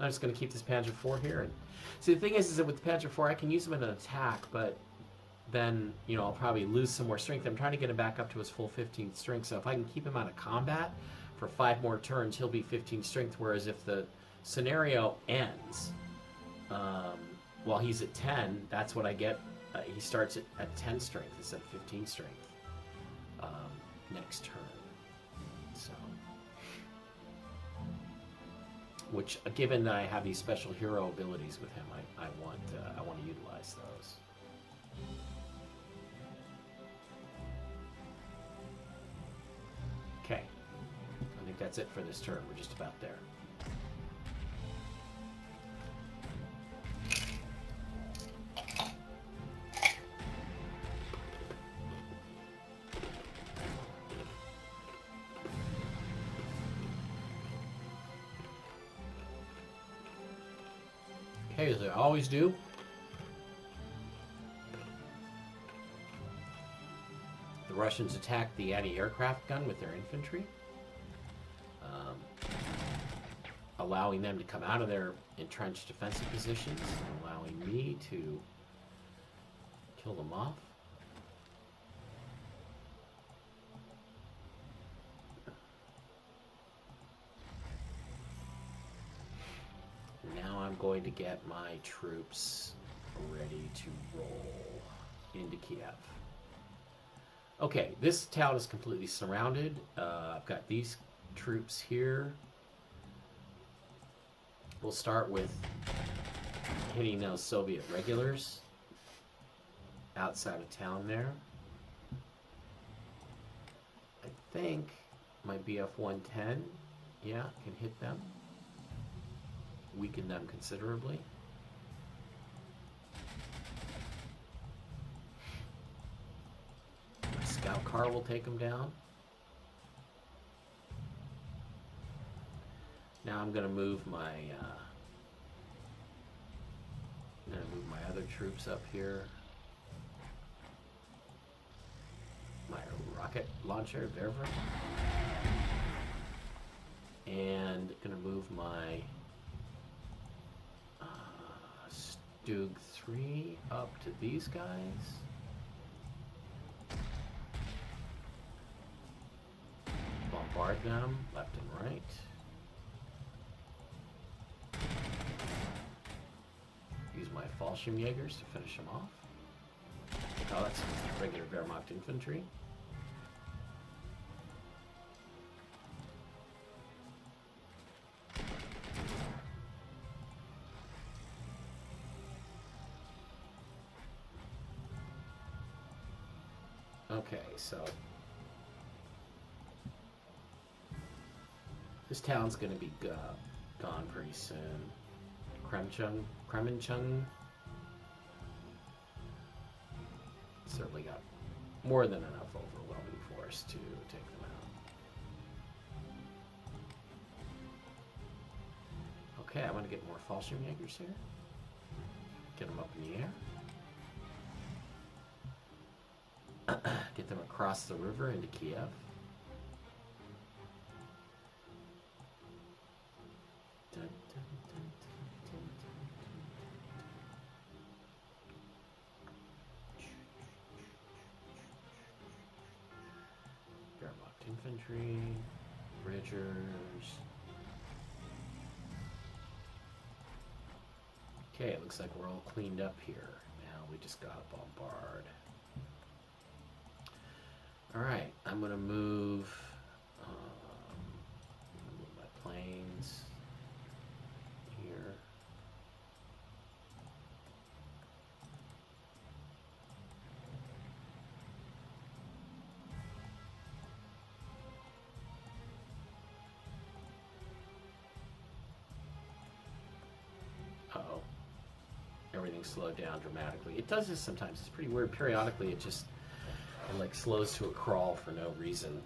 I'm just going to keep this Panzer IV here. And see, the thing is that with the Panzer IV, I can use him in an attack, but then, you know, I'll probably lose some more strength. I'm trying to get him back up to his full 15 strength, so if I can keep him out of combat for 5 more turns, he'll be 15 strength, whereas if the scenario ends while he's at 10, that's what I get. He starts at 10 strength instead of 15 strength next turn. So, which, given that I have these special hero abilities with him, I want to utilize those. Okay, I think that's it for this turn. We're just about there. Okay, as I always do, the Russians attack the anti-aircraft gun with their infantry. allowing them to come out of their entrenched defensive positions, and allowing me to kill them off. Now I'm going to get my troops ready to roll into Kiev. Okay, this town is completely surrounded. I've got these troops here. We'll start with hitting those Soviet regulars outside of town there. I think my BF-110, yeah, can hit them. Weaken them considerably. My scout car will take them down. Now I'm going to move my other troops up here. My rocket launcher, Verver. And going to move my Stug 3 up to these guys. Bombard them left and right. Use my Fallschirmjägers to finish them off. Oh, that's regular Wehrmacht infantry. Okay, so this town's going to be gone pretty soon. Kremenchug certainly got more than enough overwhelming force to take them out. Okay, I want to get more Fallschirmjägers here. Get them up in the air. Get them across the river into Kiev. Wehrmacht infantry, bridgers. Okay, it looks like we're all cleaned up here. Now we just gotta bombard. Alright, I'm going to move my planes here. Uh-oh. Everything slowed down dramatically. It does this sometimes. It's pretty weird. Periodically, it like slows to a crawl for no reason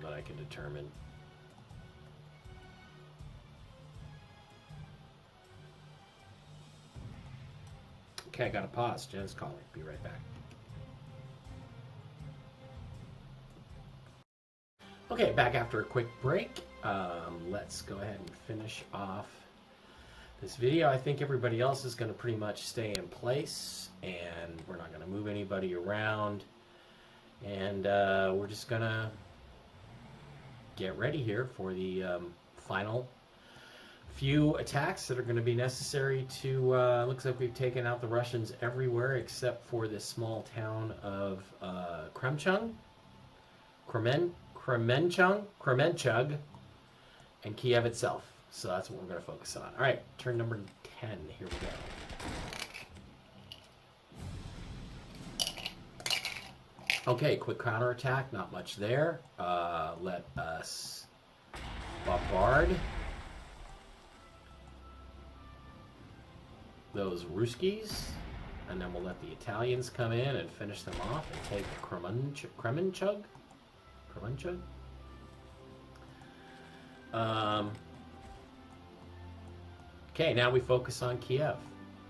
that I can determine. Okay, I gotta pause. Jen's calling. Be right back. Okay, back after a quick break. Let's go ahead and finish off this video. I think everybody else is going to pretty much stay in place, and we're not going to move anybody around. And we're just gonna get ready here for the final few attacks that are going to be necessary to, looks like we've taken out the Russians everywhere except for this small town of Kremenchug, and Kiev itself. So that's what we're going to focus on. All right, turn number 10, here we go. Okay, quick counterattack, not much there. Let us bombard those Ruskies, and then we'll let the Italians come in and finish them off and take Kremenchug. Okay, now we focus on Kiev.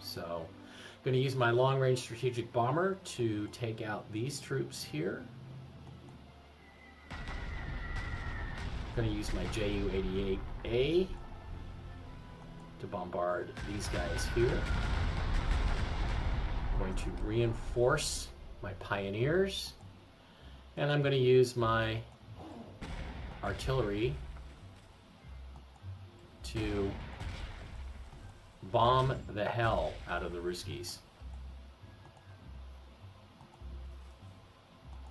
So I'm going to use my long-range strategic bomber to take out these troops here. I'm going to use my Ju-88A to bombard these guys here. I'm going to reinforce my pioneers, and I'm going to use my artillery to bomb the hell out of the Ruskies.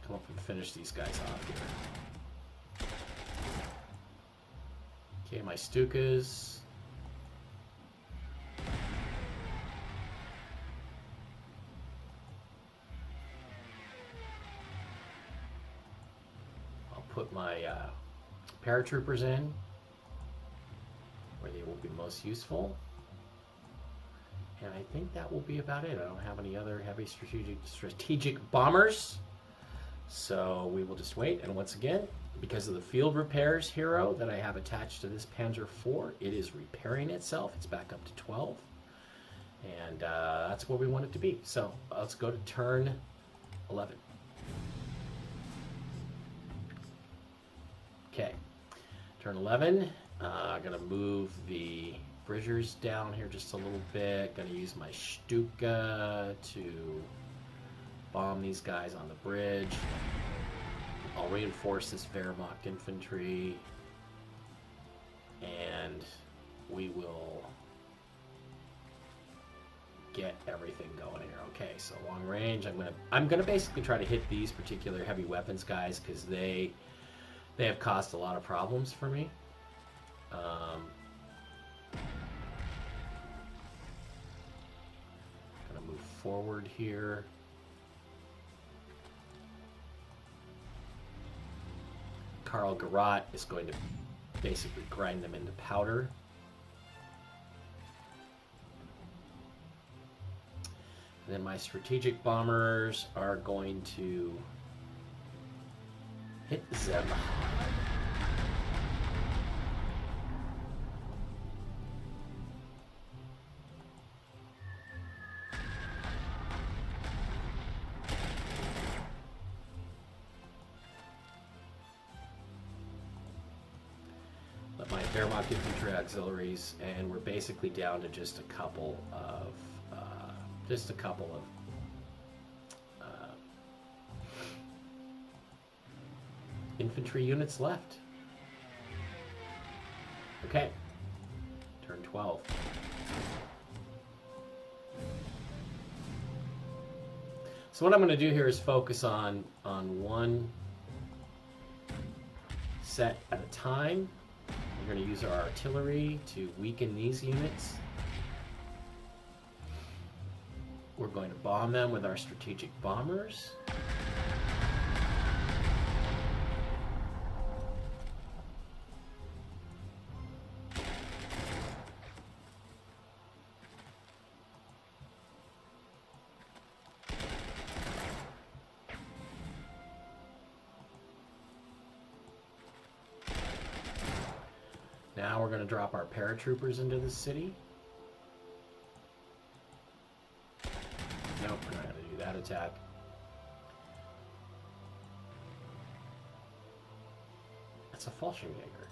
Come up and finish these guys off here. Okay, my Stukas. I'll put my paratroopers in where they will be most useful. And I think that will be about it. I don't have any other heavy strategic bombers. So we will just wait. And once again, because of the field repairs hero that I have attached to this Panzer IV, it is repairing itself. It's back up to 12. And that's where we want it to be. So let's go to turn 11. Okay, turn 11. I'm going to move the bridgers down here just a little bit. Going to use my Stuka to bomb these guys on the bridge. I'll reinforce this Wehrmacht infantry, and we will get everything going here. Okay, so long range. I'm gonna basically try to hit these particular heavy weapons guys because they have caused a lot of problems for me. Gonna move forward here. Karl Garat is going to basically grind them into powder. And then my strategic bombers are going to hit Zeb. My Wehrmacht infantry auxiliaries, and we're basically down to just a couple of infantry units left. Okay, turn 12. So what I'm going to do here is focus on one set at a time. We're going to use our artillery to weaken these units. We're going to bomb them with our strategic bombers. Now we're going to drop our paratroopers into the city. Nope, we're not going to do that attack. That's a Fallschirmjäger.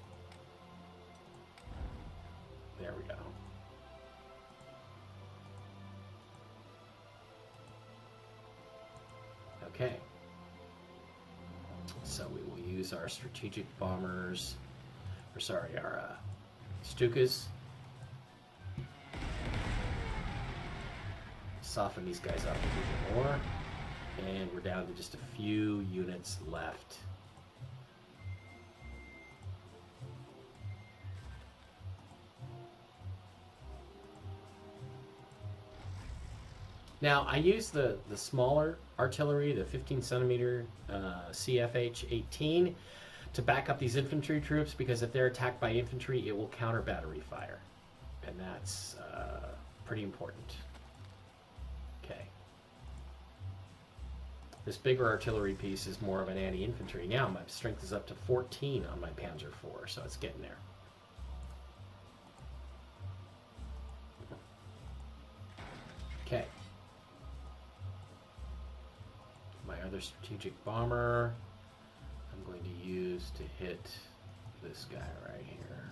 There we go. Okay. So we will use our strategic bombers. Or sorry, our Stukas. Soften these guys up a little bit more. And we're down to just a few units left. Now, I use the smaller artillery, the 15 centimeter CFH-18, to back up these infantry troops, because if they're attacked by infantry, it will counter battery fire. And that's pretty important. Okay. This bigger artillery piece is more of an anti-infantry. Now my strength is up to 14 on my Panzer IV, so it's getting there. Okay. My other strategic bomber, I'm going to use to hit this guy right here.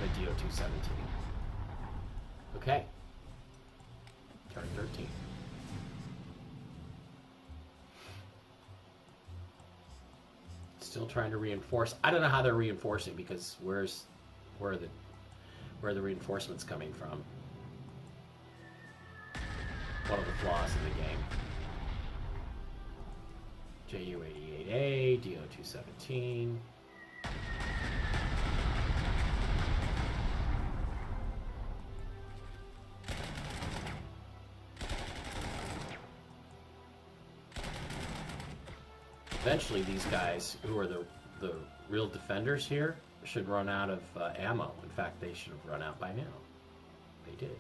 a DO-217. Okay. Turn 13. Still trying to reinforce. I don't know how they're reinforcing because where are the reinforcements coming from? One of the flaws in the game. JU-88A, DO-217. Eventually, these guys, who are the real defenders here, should run out of ammo. In fact, they should have run out by now. They did.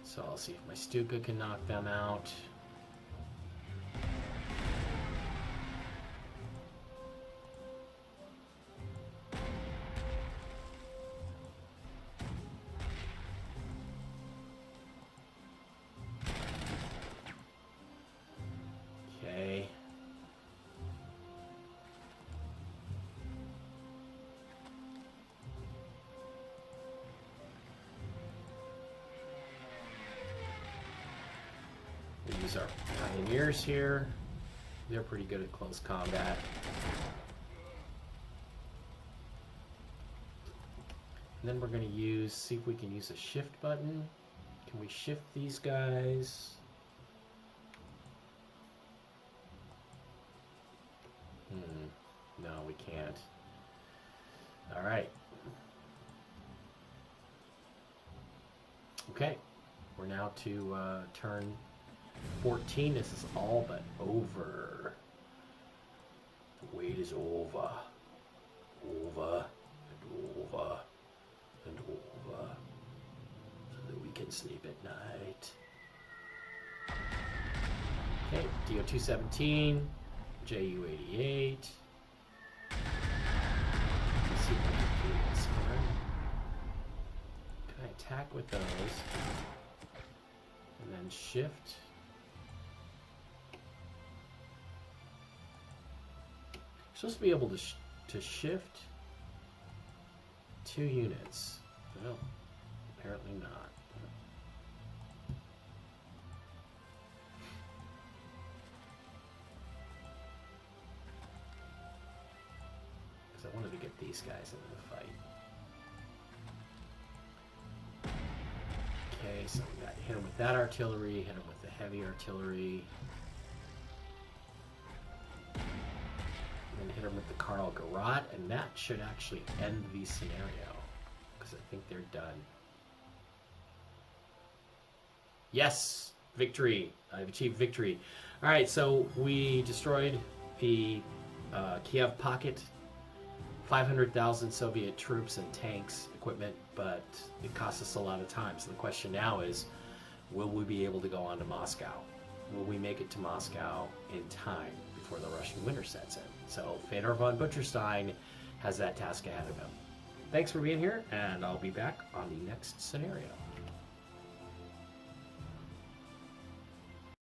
So I'll see if my Stuka can knock them out. Okay. We use our pioneers here. They're pretty good at close combat. And then we're going to see if we can use a shift button. Can we shift these guys? No, we can't. All right. Okay. We're now to turn 14. This is all but over. The wait is over. Over and over and over. So that we can sleep at night. Okay, DO-217, JU-88. Let's see if I can do this. Can I attack with those? And then shift. Supposed to be able to shift 2 units. Well, apparently not. Because I wanted to get these guys into the fight. Okay, so we got hit him with that artillery, hit him with the heavy artillery. And hit him with the Karl Garat, and that should actually end the scenario, because I think they're done. Yes! Victory! I've achieved victory. Alright, so we destroyed the Kiev pocket, 500,000 Soviet troops and tanks, equipment, but it cost us a lot of time. So the question now is, will we be able to go on to Moscow? Will we make it to Moscow in time before the Russian winter sets in? So Fedor von Butcherstein has that task ahead of him. Thanks for being here, and I'll be back on the next scenario.